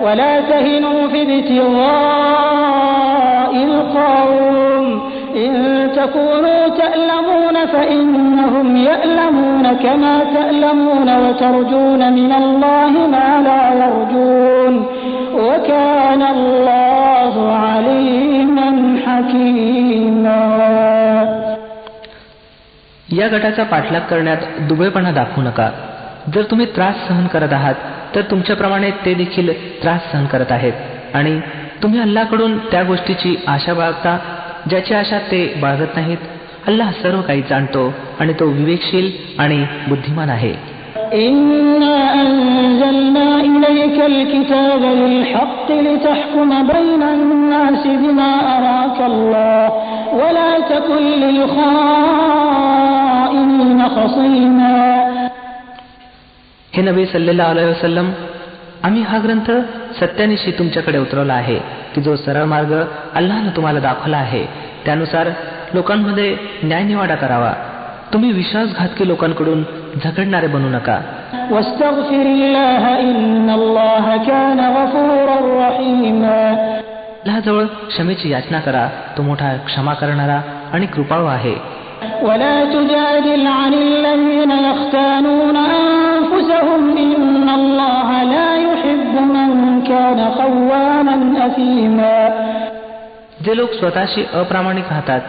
وَلَا تَهِنُوا فِي ابْتِغَاءِ الْقَوْمِ إِن تَكُونُوا تَأْلَمُونَ فَإِنَّهُمْ يَأْلَمُونَ كَمَا تَأْلَمُونَ وَتَرْجُونَ مِنَ اللَّهِ مَا لَا يَرْجُونَ وَكَانَ اللَّهُ عَلِيمًا حَكِيمًا. या गटाचा पाठलाग करण्यात दुबळेपणा दाखवू नका. जर तुम्ही त्रास सहन करत आहात तर तुमच्याप्रमाणे ते देखील त्रास सहन करत आहेत आणि तुम्ही अल्लाहकडून त्या गोष्टीची आशा बाळगता ज्याची आशा ते बाळगत नाहीत. अल्लाह सर्व काही जाणतो आणि तो विवेकशील आणि बुद्धिमान आहे. إِنَّا أَنزَلْنَا إِلَيْكَ الْكِتَابَ بِالْحَقِّ لِتَحْكُمَ بَيْنَ النَّاسِ بِمَا أَرَاكَ اللَّهُ وَلَا تَكُنْ لِلْخَائِنِينَ خَصِيمًا. हे नबी सल्लल्लाहु अलैहि वसल्लम, आम्ही हा ग्रंथ सत्यानिशी तुमच्याकडे उतरवला आहे की जो सरळ मार्ग अल्लाहनं तुम्हाला दाखवला आहे त्यानुसार लोकांमध्ये न्यायनिवाडा करावा. तुम्ही विश्वासघातकी लोकांकडून झगडणारे बनू नका. वस्तगफिरिल्लाह इन्नल्लाह कान गफूरर रहीमा. अल्लाहजवळ क्षमेची याचना करा, तो मोठा क्षमा करणारा आणि कृपाळू आहे. ولا تجادل عن الذين يختانون أنفسهم إن الله لا يحب من كان خوانا أثيما. जे लोक स्वतःशी अप्रामाणिक राहतात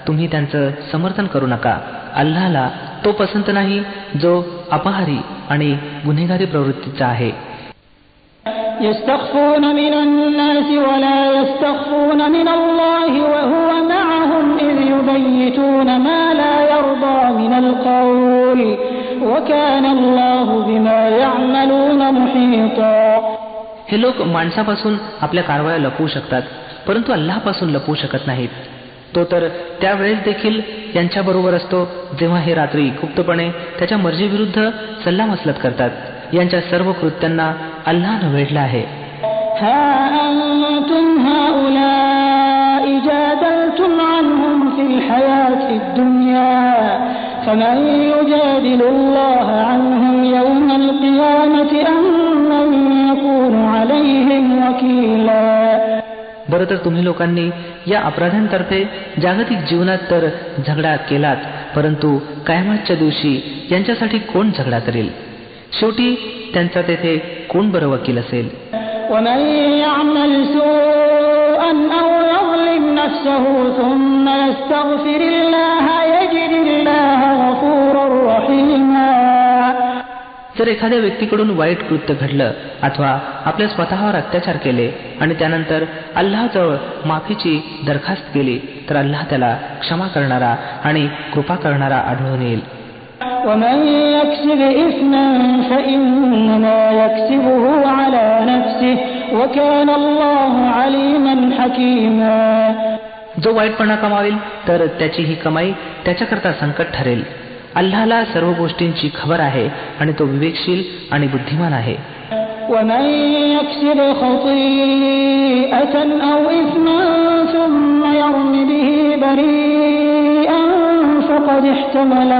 तुम्ही त्यांचं समर्थन करू नका. अल्लाहला तो पसंत नाही जो अपहारी आणि गुन्हेगारी प्रवृत्तीचा आहे. يستخفون من الناس ولا يستخفون من الله وهو معهم إذ يبيتون ما لا يرضى من القول وكان الله بما يعملون محيطا. हे लोक माणसापासून आपल्या कारवाया लपवू शकतात, परंतु अल्लाहपासून लपवू शकत नाहीत. तो तर त्यावेळेस देखील यांच्याबरोबर असतो जेव्हा हे रात्री गुप्तपणे त्याच्या मर्जीविरुद्ध सल्लामसलत करतात. यांच्या सर्व कृत्यांना अल्लाहनं वेढलं आहे. ها أنتم هؤلاء جادلتم عنهم في الحياة الدنيا فمن يجادل الله عنهم يوم القيامة أم من يكون عليهم وكيلا. बरं तर तुम्ही लोकांनी या अपराधांतर्फे जागतिक जीवनात तर झगडा केलात, परंतु कयामतच्या दिवशी यांच्यासाठी कोण झगडा करेल? शेवटी त्यांचा तेथे कोण बरं वकील असेल? ومن يعمل سوءا أو يظلم نفسه ثم يستغفر الله يجد الله غفورا رحيما. जर एखाद्या व्यक्तीकडून वाईट कृत्य घडलं अथवा आपल्या स्वतःवर अत्याचार केले आणि त्यानंतर अल्लाहजवळ माफीची दरखास्त केली तर अल्लाह त्याला क्षमा करणारा आणि कृपा करणारा आढळून येईल. ومن يكسب إثما فإنما يكسبه على نفسه وكان الله عليما حكيما. जो वाईटपणा कमावेल तर त्याची ही कमाई त्याच्याकरता संकट ठरेल. अल्लाहला सर्व गोष्टींची खबर आहे आणि तो विवेकशील आणि बुद्धिमान आहे. ومن يكسب خطيئة أو إثما ثم يرم به بريئا فقد احتمل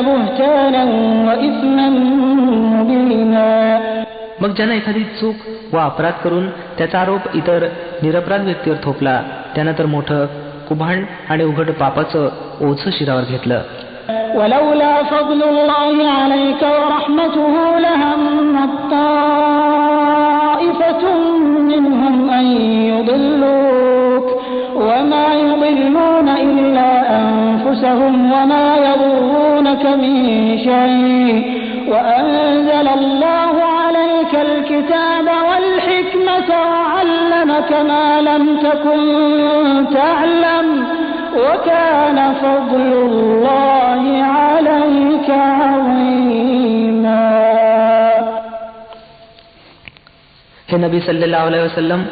بهتانا وإثما مبينا. मग ज्यानं एखादी चूक व अपराध करून त्याचा आरोप इतर निरपराध व्यक्तीवर थोपला त्यानं तर मोठं कुभांड आणि उघड पापाचं ओझं शिरावर घेतलं. ولولا فضل الله عليك ورحمته لهمت طائفة منهم أن يضلوك وما يضلون إلا أنفسهم وما يضرونك من شيء وأنزل الله عليك الكتاب والحكمة وعلمك ما لم تكن تعلم وكان فضل الله عليك عظيما. हे नबी सल्लल्लाहु अलैहि वसल्लम,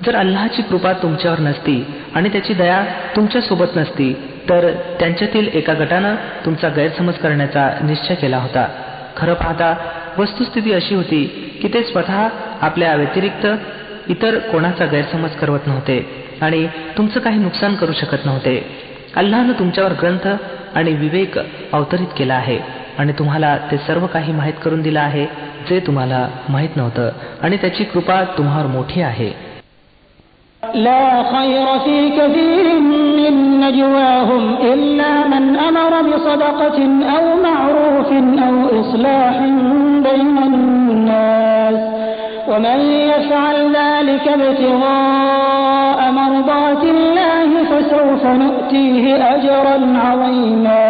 जर अल्लाहची कृपा तुमच्यावर नसती आणि त्याची दया तुमच्या सोबत नसती तर त्यांच्यातील एका गटानं तुमचा गैरसमज करण्याचा निश्चय केला होता. खरं पाहता वस्तुस्थिती अशी होती की ते स्वतः आपल्या व्यतिरिक्त इतर कोणाचा गैरसमज करवत नव्हते आणि तुमचं काही नुकसान करू शकत नव्हते. अल्लाहनं तुमच्यावर ग्रंथ आणि विवेक अवतरित केला आहे आणि तुम्हाला ते सर्व काही माहीत करून दिलं आहे जे तुम्हाला माहीत नव्हतं आणि त्याची कृपा तुम्हावर मोठी आहे. لا خير في كثير من نجواهم إلا من أمر بصدقة أو معروف أو إصلاح بين الناس ومن يفعل ذلك ابتغاء مرضات الله فسوف نؤتيه أجرا عظيما.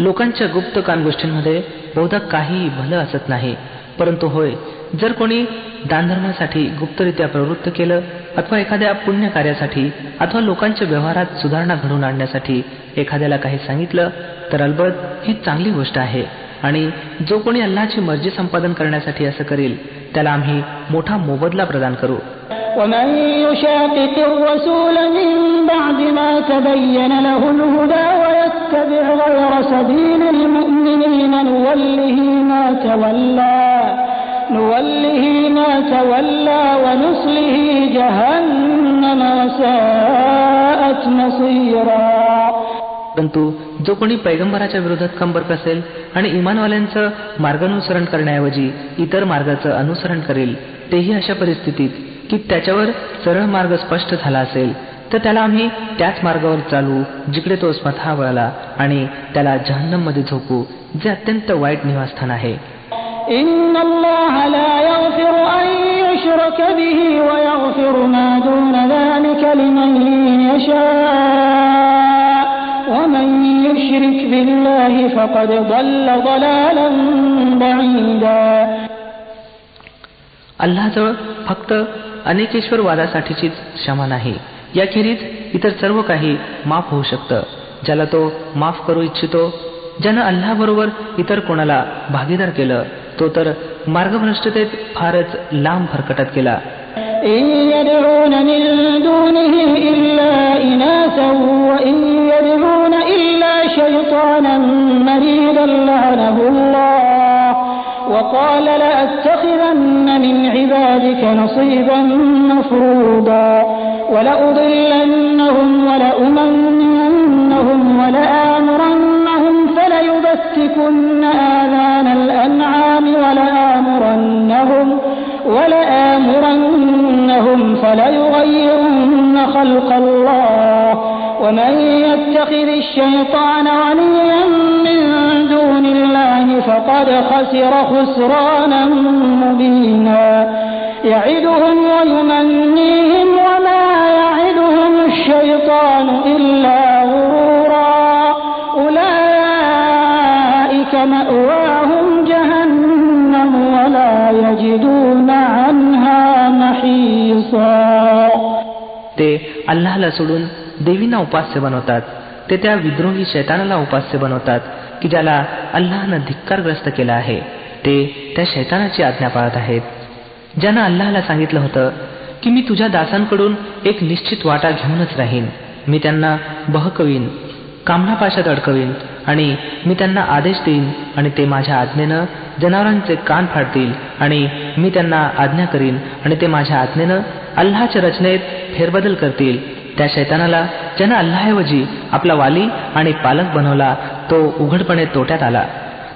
लोकांच्या गुप्त कानगोष्टींमध्ये बहुधा काही भलं असत नाही, परंतु होय, जर कोणी दानधर्मासाठी गुप्तरित्या प्रवृत्त केलं अथवा एखाद्या पुण्य कार्यासाठी अथवा लोकांच्या व्यवहारात सुधारणा घडवून आणण्यासाठी एखाद्याला काही सांगितलं तर अलबत ही चांगली गोष्ट आहे. आणि जो कोणी अल्लाहची मर्जी संपादन करण्यासाठी असं करेल त्याला आम्ही मोठा मोबदला प्रदान करू. ومن يشاقق الرسول من بعد ما تبين له الهدى ويتبع غير سبيل المؤمنين نوله ما تولى ونصله جهنم وساءت مصيرا. परंतु जो कोणी पैगंबराच्या विरोधात कंबर कसेल आणि इमानवाल्यांचं मार्गानुसरण करण्याऐवजी इतर मार्गाचं अनुसरण करेल तेही अशा परिस्थितीत की त्याच्यावर सरळ मार्ग स्पष्ट झाला असेल तर त्याला आम्ही त्याच मार्गावर चालू जिकडे तो स्वतः वळला आणि त्याला जहन्नममध्ये झोपू जे अत्यंत वाईट निवासस्थान आहे. إن الله لا يغفر أن يشرك به ويغفر ما دون ذلك لمن يشاء ومن يشرك بالله فقد ضل ضلالا بعيدا. अल्लाहजवळ फक्त अनेकेश्वर वादासाठीचीच क्षमा नाही, याखेरीज इतर सर्व काही माफ होऊ शकतं. ज्याला तो माफ करू इच्छितो. ज्यानं अल्लाहबरोबर इतर कोणाला भागीदार केलं तो तर मार्गभ्रष्टतेत फारच लांब भरकटत गेला. إن يدعون من دونه إلا إناثا وإن يدعون إلا شيطانا مريدا لعنه الله وقال لأتخذن من عبادك نصيبا مفروضا ولأضلنهم ولأمنينهم ولآمرنهم فليبتكن آذان الأنعام ولآمرنهم فليغيرن خلق الله ومن يتخذ الشيطان وليا من دون الله فقد خسر خسرانا مبينا يعدهم ويمنيهم وما يعدهم الشيطان إلا غرورا أولئك مأواهم جهنم ولا يجدون عنها محيصا. ते अल्लाहला सोडून देवींना उपास्य बनवतात. ते त्या विद्रोही शैतानाला उपास्य बनवतात की ज्याला अल्लाहनं धिक्कारग्रस्त केला आहे. ते त्या शैतानाची आज्ञा पाळत आहेत. ज्यानं अल्लाहला सांगितलं होतं की मी तुझ्या दासांकडून एक निश्चित वाटा घेऊनच राहीन. मी त्यांना बहकवीन, कामनापाशात अडकवीन आणि मी त्यांना आदेश देईन आणि ते माझ्या आज्ञेनं जनावरांचे कान फाडतील आणि मी त्यांना आज्ञा करीन आणि ते माझ्या आज्ञेनं अल्लाहच्या रचनेत फेरबदल करतील. त्या शैतानाला ज्यानं अल्लाहऐवजी आपला वाली आणि पालक बनवला तो उघडपणे तोट्यात आला.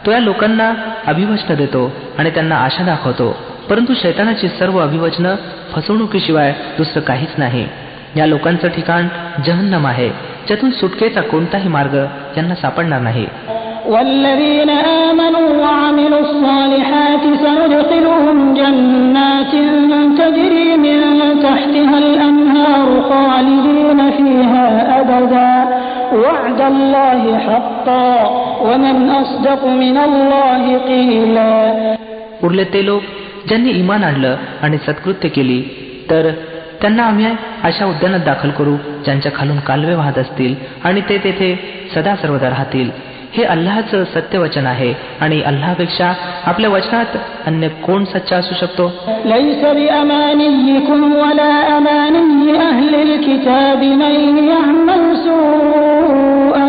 तो या लोकांना अभिवचनं देतो आणि त्यांना आशा दाखवतो, परंतु शैतानाची सर्व अभिवचनं फसवणुकीशिवाय दुसरं काहीच नाही. या लोकांचं ठिकाण जहन्नम आहे, ज्यातून सुटकेचा कोणताही मार्ग यांना सापडणार नाही. والذين آمنوا وعملوا الصالحات سندخلهم جنات تجري من تحتها الأنهار خالدين فيها أبدا وعد الله حقا ومن أصدق من الله قيلا. उरले ते लोक ज्यांनी ईमान आणलं आणि सत्कृत्य केली तर त्यांना आम्ही अशा उद्यानात दाखल करू ज्यांच्या खालून कालवे वाहत असतील आणि ते तेथे सदा सर्वदा राहतील. हे अल्लाहचं सत्यवचन आहे आणि अल्लाहपेक्षा आपल्या वचनात अन्य कोण सच्चा असू शकतो. ليس بأمانيكم ولا أماني أهل الكتاب من يعمل سوءا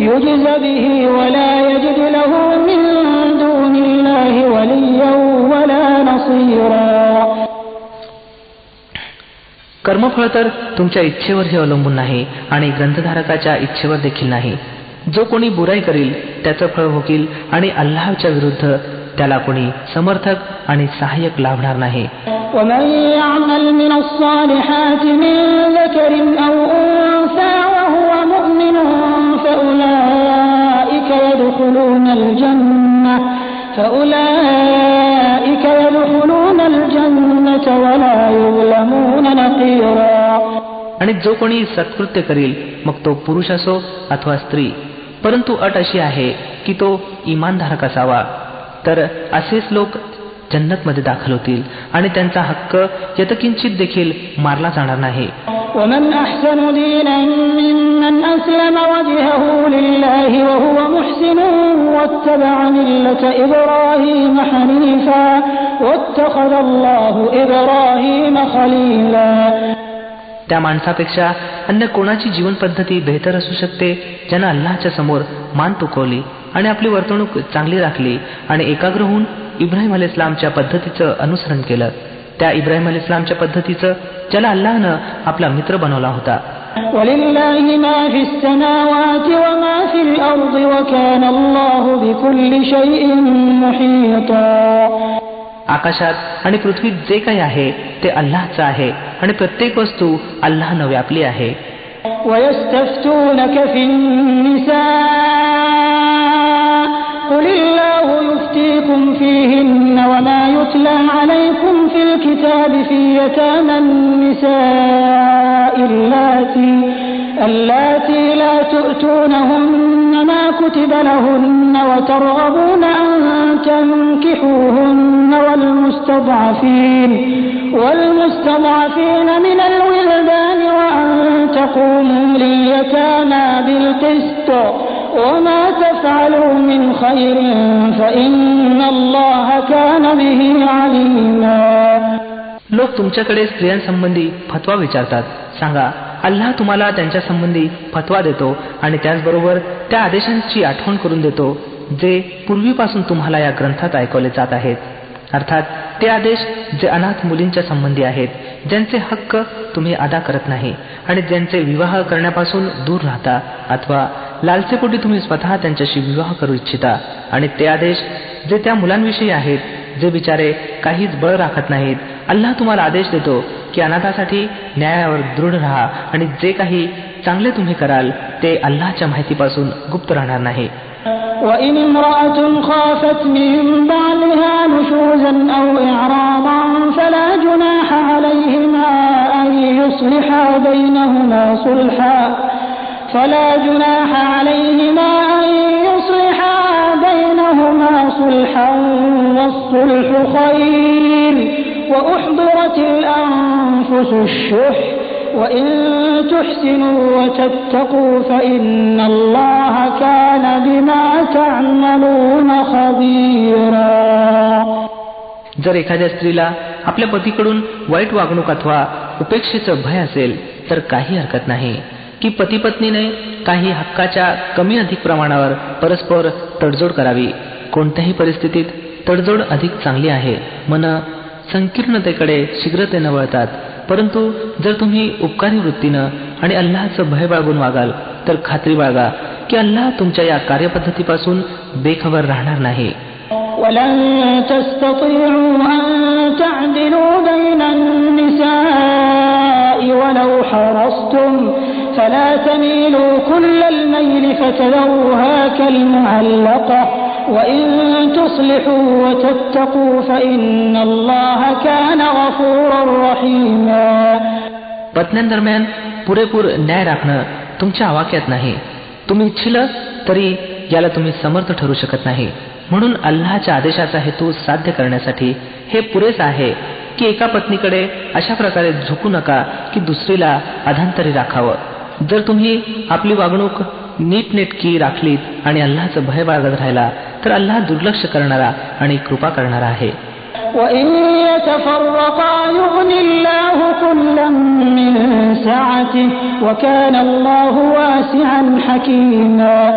يجز به ولا يجد له من دون الله وليا ولا نصيرا. कर्मफळ तर तुमच्या इच्छेवरही अवलंबून नाही आणि ग्रंथधारकाच्या इच्छेवर देखील नाही. जो कोणी बुराई करील त्याचं फळ भोगील आणि अल्लाहच्या विरुद्ध त्याला कोणी समर्थक आणि सहाय्यक लाभणार नाही. ومن يعمل من الصالحات من ذكر أو أنثى وهو مؤمن فأولئك يدخلون الجنة ولا يظلمون نقيرا. आणि जो कोणी सत्कृत्य करील मग तो पुरुष असो अथवा स्त्री, परंतु अट अशी आहे की तो इमानधारक असावा, तर असेच लोक जन्नतमध्ये दाखल होतील आणि त्यांचा हक्क यतकिंचित देखील मारला जाणार नाही. ومن أحسن دينا ممن أسلم وجهه لله وهو محسن واتبع ملة إبراهيم حنيفا واتخذ الله إبراهيم خليلا. त्या माणसापेक्षा अन्य कोणाची जीवन पद्धती बेहतर असू शकते ज्यानं अल्लाहच्या समोर मान तुकवली आणि आपली वर्तणूक चांगली राखली आणि एकाग्र होऊन इब्राहिम अलैहिस्सलामच्या पद्धतीचं अनुसरण केलं. त्या इब्राहिम अलैहिस्सलामच्या पद्धतीचं ज्याला अल्लाहनं आपला मित्र बनवला होता. وَلِلَّهِ مَا فِي السَّمَاوَاتِ وَمَا فِي الْأَرْضِ وَكَانَ اللَّهُ بِكُلِّ شَيْءٍ مُحِيطًا. आकाशात आणि पृथ्वीत जे काही आहे ते अल्लाहचं आहे आणि प्रत्येक वस्तू अल्लाहनं व्यापली आहे. وَيَسْتَفْتُونَكَ فِي النِّسَاءِ قُلِ اللَّهُ يُفْتِيكُمْ فِيهِنَّ وَمَا يُتْلَى عَلَيْكُمْ فِي الْكِتَابِ فِي يَتَامَى النِّسَاءِ اللَّاتِي لَا تُؤْتُونَهُنَّ ما كتب لهن وترغبون أن تنكحوهن والمستضعفين من الولدان وأن تقوموا لليتامى بالقسط وما تفعلوا من خير فإن الله كان به عليما. लोक तुमच्याकडे स्त्रियांसंबंधी फतवा विचारतात. सांगा, अल्लाह तुम्हाला त्यांच्या संबंधी फतवा देतो आणि त्याचबरोबर त्या आदेशांची आठवण करून देतो जे पूर्वीपासून तुम्हाला या ग्रंथात ऐकवले जात आहेत. अर्थात ते आदेश जे अनाथ मुलींच्या संबंधी आहेत, ज्यांचे हक्क तुम्ही अदा करत नाही आणि ज्यांचे विवाह करण्यापासून दूर राहता अथवा लालसेपोटी तुम्ही स्वतः त्यांच्याशी विवाह करू इच्छिता, आणि ते आदेश जे त्या मुलांविषयी आहेत जे बिचारे काहीच बळ राखत नाहीत. अल्लाह तुम्हाला आदेश देतो की अनाथासाठी न्यायावर दृढ राहा आणि जे काही चांगले तुम्ही कराल ते अल्लाहच्या माहितीपासून गुप्त राहणार नाही. وإن امرأة خافت من بعلها نشوزا أو إعراضا فلا جناح عليهما أن يصلحا بينهما صلحا والصلح خير وأحضرت الأنفس الشح وإن تحسنوا وتتقوا فإن الله كان بما تعملون خبيرا. जर एखाद्या स्त्रीला आपल्या पतीकडून वाईट वागणूक अथवा उपेक्षेचं भय असेल तर काही हरकत नाही की पती पत्नीने काही हक्काच्या कमी अधिक प्रमाणावर परस्पर तडजोड करावी. कोणत्याही परिस्थितीत तडजोड अधिक चांगली आहे. मन संकीर्णतेकडे शीघ्रतेने वळतात. परंतु जर तुम्ही उपकारी वृत्तीनं आणि अल्लाहचं भय बाळगून वागाल तर खात्री बाळगा की अल्लाह तुमच्या या कार्यपद्धतीपासून बेखबर राहणार नाही. ولن تستطيعوا أن تعدلوا بين النساء ولو حرصتم فلا تميلوا كل الميل فتذروها كالمعلقة وإن تصلحوا وتتقوا فإن الله كان غفورا رحيما. पत्न्यांदरम्यान पुरेपूर न्याय राखणं तुमच्या आवाक्यात नाही. तुम्ही इच्छिलं तरी याला तुम्ही समर्थ ठरू शकत नाही. म्हणून अल्लाहच्या आदेशाचा हेतू साध्य करण्यासाठी हे पुरेस आहे की एका पत्नीकडे अशा प्रकारे झुकू नका की दुसरीला अधांतरी राखावं. जर तुम्ही आपली वागणूक नीटनेटकी राखलीत आणि अल्लाहचं भय बाळगत राहिला तर अल्लाह दुर्लक्ष करणारा आणि कृपा करणारा आहे. وَإِن يَتَفَرَّقَا يُغْنِ اللَّهُ كُلًّا مِّن سَعَتِهِ وَكَانَ اللَّهُ وَاسِعًا حَكِيمًا.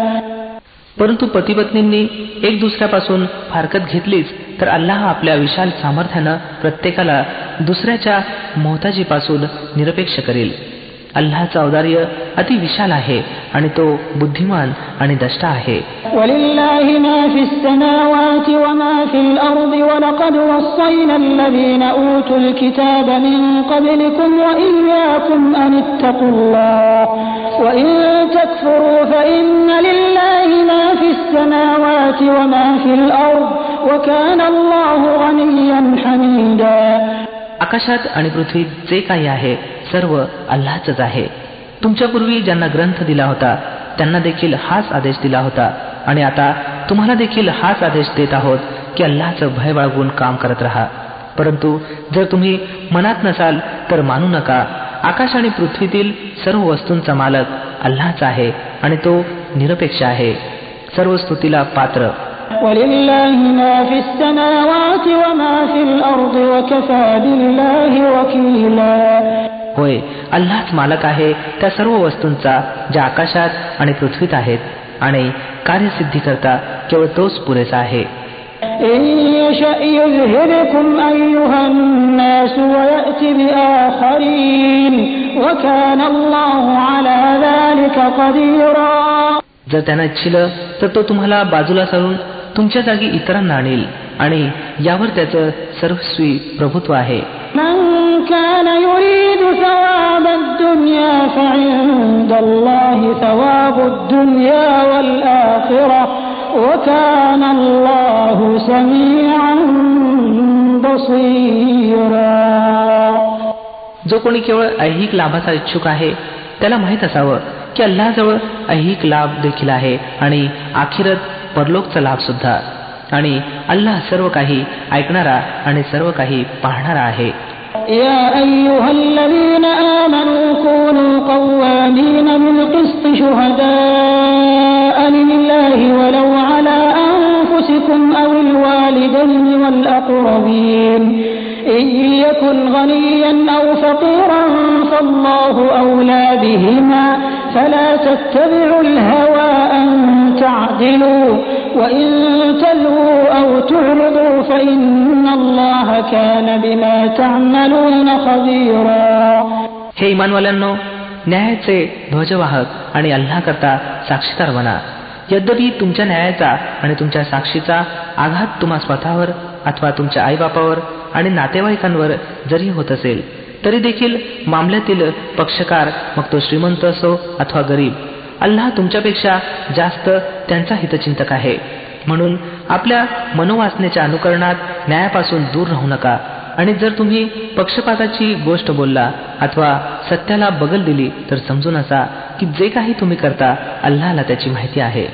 परंतु पतीपत्नींनी एक दुसऱ्यापासून फारकत घेतलीच तर अल्लाह आपल्या विशाल सामर्थ्यानं प्रत्येकाला दुसऱ्याच्या मोहताजीपासून निरपेक्ष करेल. अल्लाहचं औदार्य अति विशाल आहे आणि तो बुद्धिमान आणि दष्टा आहे. وَلِلَّهِ مَا فِي السَّمَاوَاتِ وَمَا فِي الْأَرْضِ وَلَقَدْ وَصَّيْنَا الَّذِينَ أُوتُوا الْكِتَابَ مِن قَبْلِكُمْ وَإِيَّاكُمْ أَنِ اتَّقُوا اللَّهَ وَإِن تَكْفُرُوا فَإِنَّ لِلَّهِ مَا فِي السَّمَاوَاتِ وَمَا فِي الْأَرْضِ وَكَانَ اللَّهُ غَنِيًّا حَمِيدًا. आकाशात आणि पृथ्वीत जे काही आहे सर्व अल्लाहचंच आहे. तुमच्यापूर्वी ज्यांना ग्रंथ दिला होता त्यांना देखील हाच आदेश दिला होता आणि आता तुम्हाला देखील हाच आदेश देत आहोत की अल्लाहचं भय बाळगून काम करत राहा. परंतु जर तुम्ही मनात नसाल तर मानू नका. आकाश आणि पृथ्वीतील सर्व वस्तूंचा मालक अल्लाहच आहे आणि तो निरपेक्ष आहे, सर्व स्तुतीला पात्र. وَلِلَّهِ مَا فِي السَّمَاوَاتِ وَمَا فِي الْأَرْضِ وَكَفَى بِاللَّهِ وَكِيلًا. होय, अल्लाहच मालक आहे त्या सर्व वस्तूंचा ज्या आकाशात आणि पृथ्वीत आहेत आणि कार्यसिद्धी करता केवळ तोच पुरेसा आहे. إِن يَشَأْ يُذْهِبْكُمْ أَيُّهَا النَّاسُ وَيَأْتِ بِآخَرِينَ وَكَانَ اللَّهُ عَلَى ذَلِكَ قَدِيرًا. जर त्यानं इच्छिलं तर तो तुम्हाला बाजूला सारून तुमच्या जागी इतरांना आणील आणि यावर त्याचं सर्वस्वी प्रभुत्व आहे. من كان يريد ثواب الدنيا فعند الله ثواب الدنيا والآخرة وكان الله سميعا بصيرا. जो कोणी केवळ ऐहिक लाभाचा इच्छुक आहे त्याला माहीत असावं की अल्लाहजवळ ऐहिक लाभ देखील आहे आणि आखिरत परलोकचा लाभ सुद्धा, आणि अल्लाह सर्व काही ऐकणारा आणि सर्व काही पाहणारा आहे. يا أيها الذين آمنوا كونوا قوامين بالقسط شهداء لله ولو على أنفسكم أو الوالدين والأقربين إن يكن غنيا أو فقيرا فالله أولى بهما فلا تتبعوا الهوى أن تعدلوا وإن تلووا أو تعرضوا فإن الله كان بما تعملون خبيرا. हे इमानवाल्यांनो, न्यायाचे ध्वजवाहक आणि अल्लाह करता साक्षीदार बना. यद्यपि तुमच्या न्यायाचा आणि तुमच्या साक्षीचा आघात तुम्हा स्वतःवर अथवा तुमच्या आईबापावर आणि नातेवाईकांवर जरी होत असेल तरी देखील मामल्यातील पक्षकार, मग तो श्रीमंत असो अथवा गरीब, अल्लाह तुमच्यापेक्षा जास्त त्यांचा हितचिंतक आहे. म्हणून आपल्या मनोवासनेच्या अनुकरणात न्यायापासून दूर राहू नका, आणि जर तुम्ही पक्षपाताची गोष्ट बोलला अथवा सत्याला बगल दिली तर समजून असा की जे काही तुम्ही करता अल्लाहला त्याची माहिती आहे.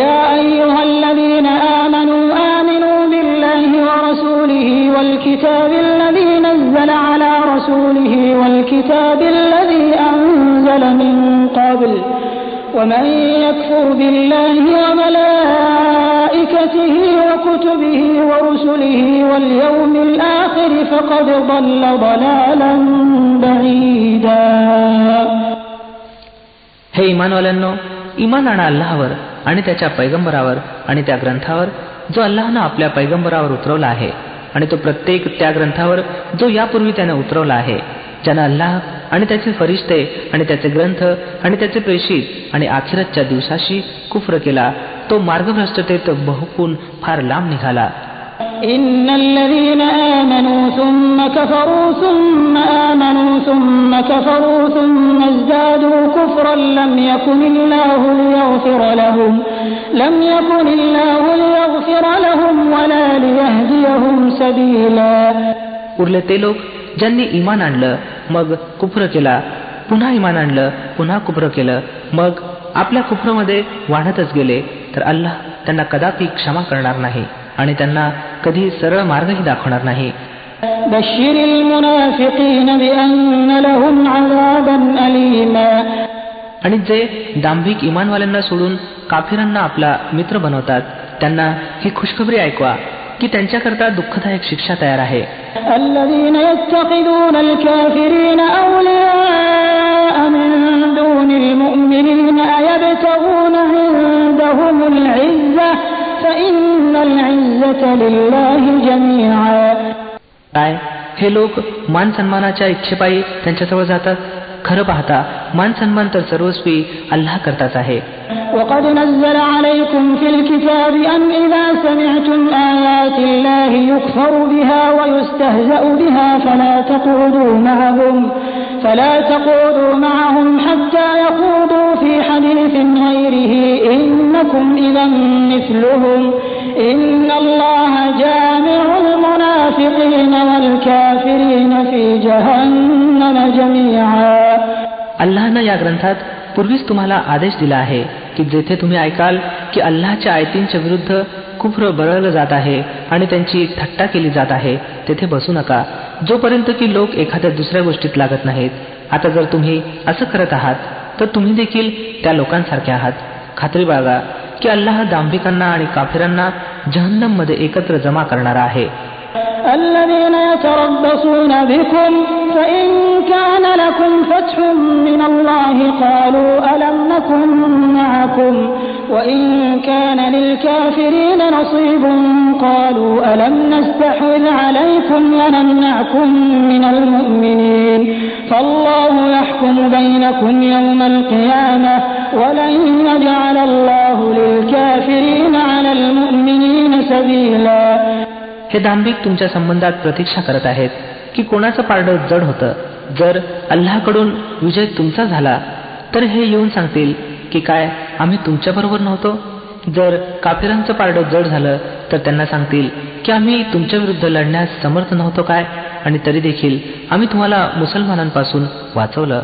يا أيها الذين آمنوا بالله ورسوله والكتاب الذي نزل على رسوله والكتاب الذي أنزل من قبل ومن يكفر بالله وملائكته وكتبه ورسله واليوم الآخر فقد ضل ضلالا بعيدا. हे इमानवाल्यांनो, इमान आणा अल्लाहवर आणि त्याच्या पैगंबरावर आणि त्या ग्रंथावर जो अल्लाहनं आपल्या पैगंबरावर उतरवला आहे, आणि तो प्रत्येक त्या ग्रंथावर जो यापूर्वी त्याने उतरवला आहे, ज्यानं अल्लाह आणि त्याचे फरिश्ते आणि त्याचे ग्रंथ आणि त्याचे प्रेषित आणि आखिरतच्या दिवसाशी कुफ्र केला, तो मार्गभ्रष्टतेत बहुकून फार लांब निघाला. إن الذين آمنوا ثم كفروا ثم آمنوا ثم كفروا ثم ازدادوا كفرا لم يكن الله ليغفر لهم ولا ليهديهم سبيلا. उरले ते लोक ज्यांनी इमान आणलं मग कुफ्र केला, पुन्हा इमान आणलं, पुन्हा कुफ्र केलं, मग आपल्या कुफ्रमध्ये वाढतच गेले, तर अल्लाह त्यांना कदापि क्षमा करणार नाही आणि त्यांना कधी सरळ मार्गही दाखवणार नाही. بشر المنافقين بأن لهم عذابا أليما. आणि जे दांभिक इमानवाल्यांना सोडून काफिरांना आपला मित्र बनवतात त्यांना ही खुशखबरी ऐकवा की त्यांच्याकरता दुःखदायक शिक्षा तयार आहे. الذين يتخذون الكافرين أولياء من دون المؤمنين أيبتغون عندهم العزة فإن العزة لله جميعا. काय हे लोक मान सन्मानाच्या इच्छेपायी त्यांच्याजवळ जातात? खरं पाहता मान सन्मान तर सर्वस्वी अल्लाह करताच आहे. وقد نزل عليكم في الكتاب أن إذا سمعتم آيات الله يكفر بها ويستهزأ بها فلا تقعدوا معهم حتى يخوضوا في حديث غيره إنكم إذا مثلهم إن الله جامع المنافقين والكافرين في جهنم جميعا. अल्लाहनं या ग्रंथात पूर्वीच तुम्हाला आदेश दिला आहे की जेथे तुम्ही ऐकाल की अल्लाहच्या आयतींच्या विरुद्ध कुफ्र बरळलं जात आहे आणि त्यांची थट्टा केली जात आहे, तेथे बसू नका जोपर्यंत की लोक एखाद्या दुसऱ्या गोष्टीत लागत नाहीत. आता जर तुम्ही असं करत आहात तर तुम्ही देखील त्या लोकांसारखे आहात. खात्री बाळगा की अल्लाह दांभिकांना आणि काफिरांना जहन्नम मध्ये एकत्र जमा करणारा आहे. الذين يتربصون بكم فإن كان لكم فتح من الله قالوا ألم نكن معكم وإن كان للكافرين نصيب قالوا ألم نستحوذ عليكم ونمنعكم من المؤمنين فالله يحكم بينكم يوم القيامة ولن يجعل الله للكافرين على المؤمنين سبيلا. हे दांभिक तुमच्या संबंधात प्रतीक्षा करत आहेत की कोणाचं पारडं जड होतं. जर अल्लाहकडून विजय तुमचा झाला तर हे येऊन सांगतील की काय आम्ही तुमच्याबरोबर नव्हतो. जर काफिरांचं पारडं जड झालं तर त्यांना सांगतील की आम्ही तुमच्या विरुद्ध लढण्यास समर्थ नव्हतो काय, आणि तरी देखील आम्ही तुम्हाला मुसलमानांपासून वाचवलं.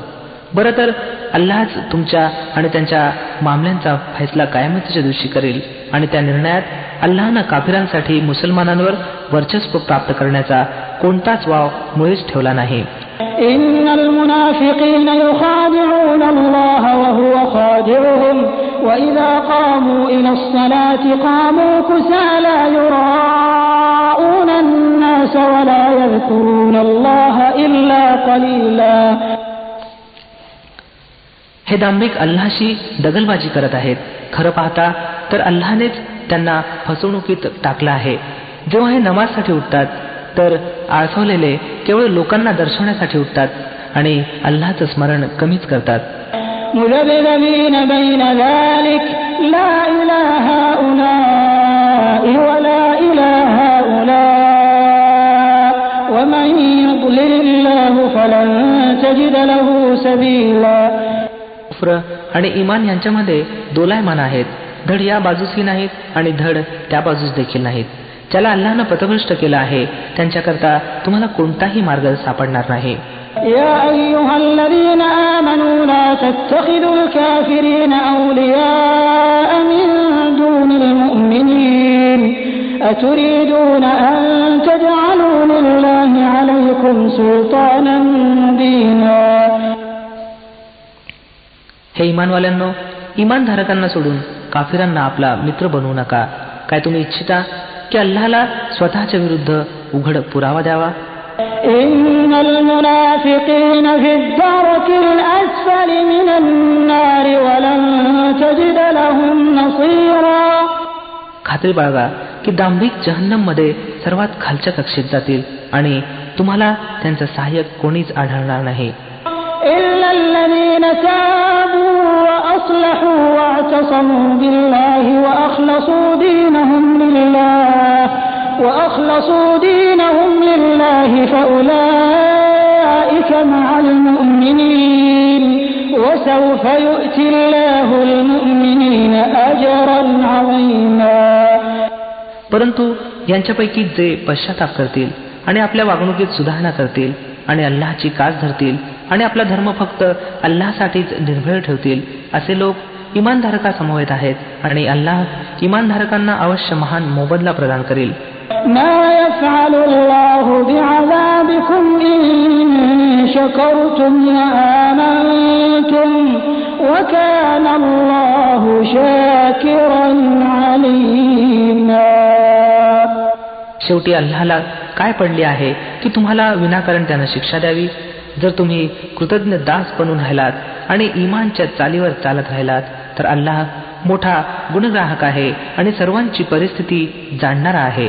बरं तर अल्लाहच तुमच्या आणि त्यांच्या मामल्यांचा फैसला कयामतीच्या दिवशी करेल आणि त्या निर्णयात अल्लाहनं काफिरांसाठी मुसलमानांवर वर्चस्व प्राप्त करण्याचा कोणताच वाव मुळीच ठेवला नाही. इन्नल मुनाफिकीन युखादि'ऊन अल्लाह व हुवा खादि'ुहुम व इजा कामू इलस सलाति कामू कुसाला युराऊन अन्नास व ला यذकुरून अल्लाह इल्ला क़लीला. हे दांभिक अल्लाहशी दगलबाजी करत आहेत. खरं पाहता तर अल्लाहनेच त्यांना फसवणुकीत टाकलं आहे. जेव्हा हे नमाजसाठी उठतात तर आळसवलेले केवळ लोकांना दर्शवण्यासाठी उठतात आणि अल्लाहचं स्मरण कमीच करतात. मुज़ब्ज़बीन बैन ज़ालिक ला इलाहा उलाई वला इलाहा उला वमन युضलिलिल्लाहु फलन तजिद लहू सबीला. कुफ्र आणि ईमान यांच्यामध्ये दोलायमान आहेत. धड या बाजूसही नाहीत आणि धड त्या बाजूस देखील नाहीत. ज्याला अल्लाहनं पथभ्रष्ट केलं आहे त्यांच्याकरता तुम्हाला कोणताही मार्ग सापडणार नाही. या अय्युहल्लज़ीना आमनू ला तत्तखिदुल काफिरीन औलिया मिन दूनिल मुमिनीन अतुरीदून अन तजअलू लिल्लाहि अलैकुम सुल्तानन मुबीना. हे ईमानवाल्यांनो, ईमानधारकांना सोडून काफिरांना आपला मित्र बनवू नका. काय तुम्ही इच्छिता की अल्लाहला स्वतःच्या विरुद्ध उघड पुरावा द्यावा? इन्नल मुनाफिकीन फी द्दरकिल अस्फली मिनन नार वलन तजिद लहुम नसीरा. खात्री बाळगा की दांभिक जहन्नममध्ये सर्वात खालच्या कक्षेत जातील आणि तुम्हाला त्यांचं सहाय्यक कोणीच आढळणार नाही. إلا الذين تابوا وأصلحوا واعتصموا بالله وأخلصوا دينهم لله فأولئك مع المؤمنين وسوف يؤتي الله المؤمنين أجرا عظيما. परंतु यांच्यापैकी जे पश्चाताप करतील आणि आपल्या वागणुकीत सुधारणा करतील आणि अल्लाहची कास धरतील आणि आपला धर्म फक्त अल्लाहसाठीच निर्भय ठेवतील असे लोक इमानधारकासमवेत आहेत आणि अल्लाह इमानधारकांना अवश्य महान मोबदला प्रदान करेल. ما يفعل الله بعذابكم إن شكرتم وآمنتم وكان الله شاكرا عليما. शेवटी अल्लाहला काय पडले आहे की तुम्हाला विनाकारण त्यानं शिक्षा द्यावी. जर तुम्ही कृतज्ञ दास बनून राहिलात आणि ईमानच्या चालीवर चालत राहिलात तर अल्लाह मोठा गुणग्राहक आहे आणि सर्वांची परिस्थिती जाणणारा आहे.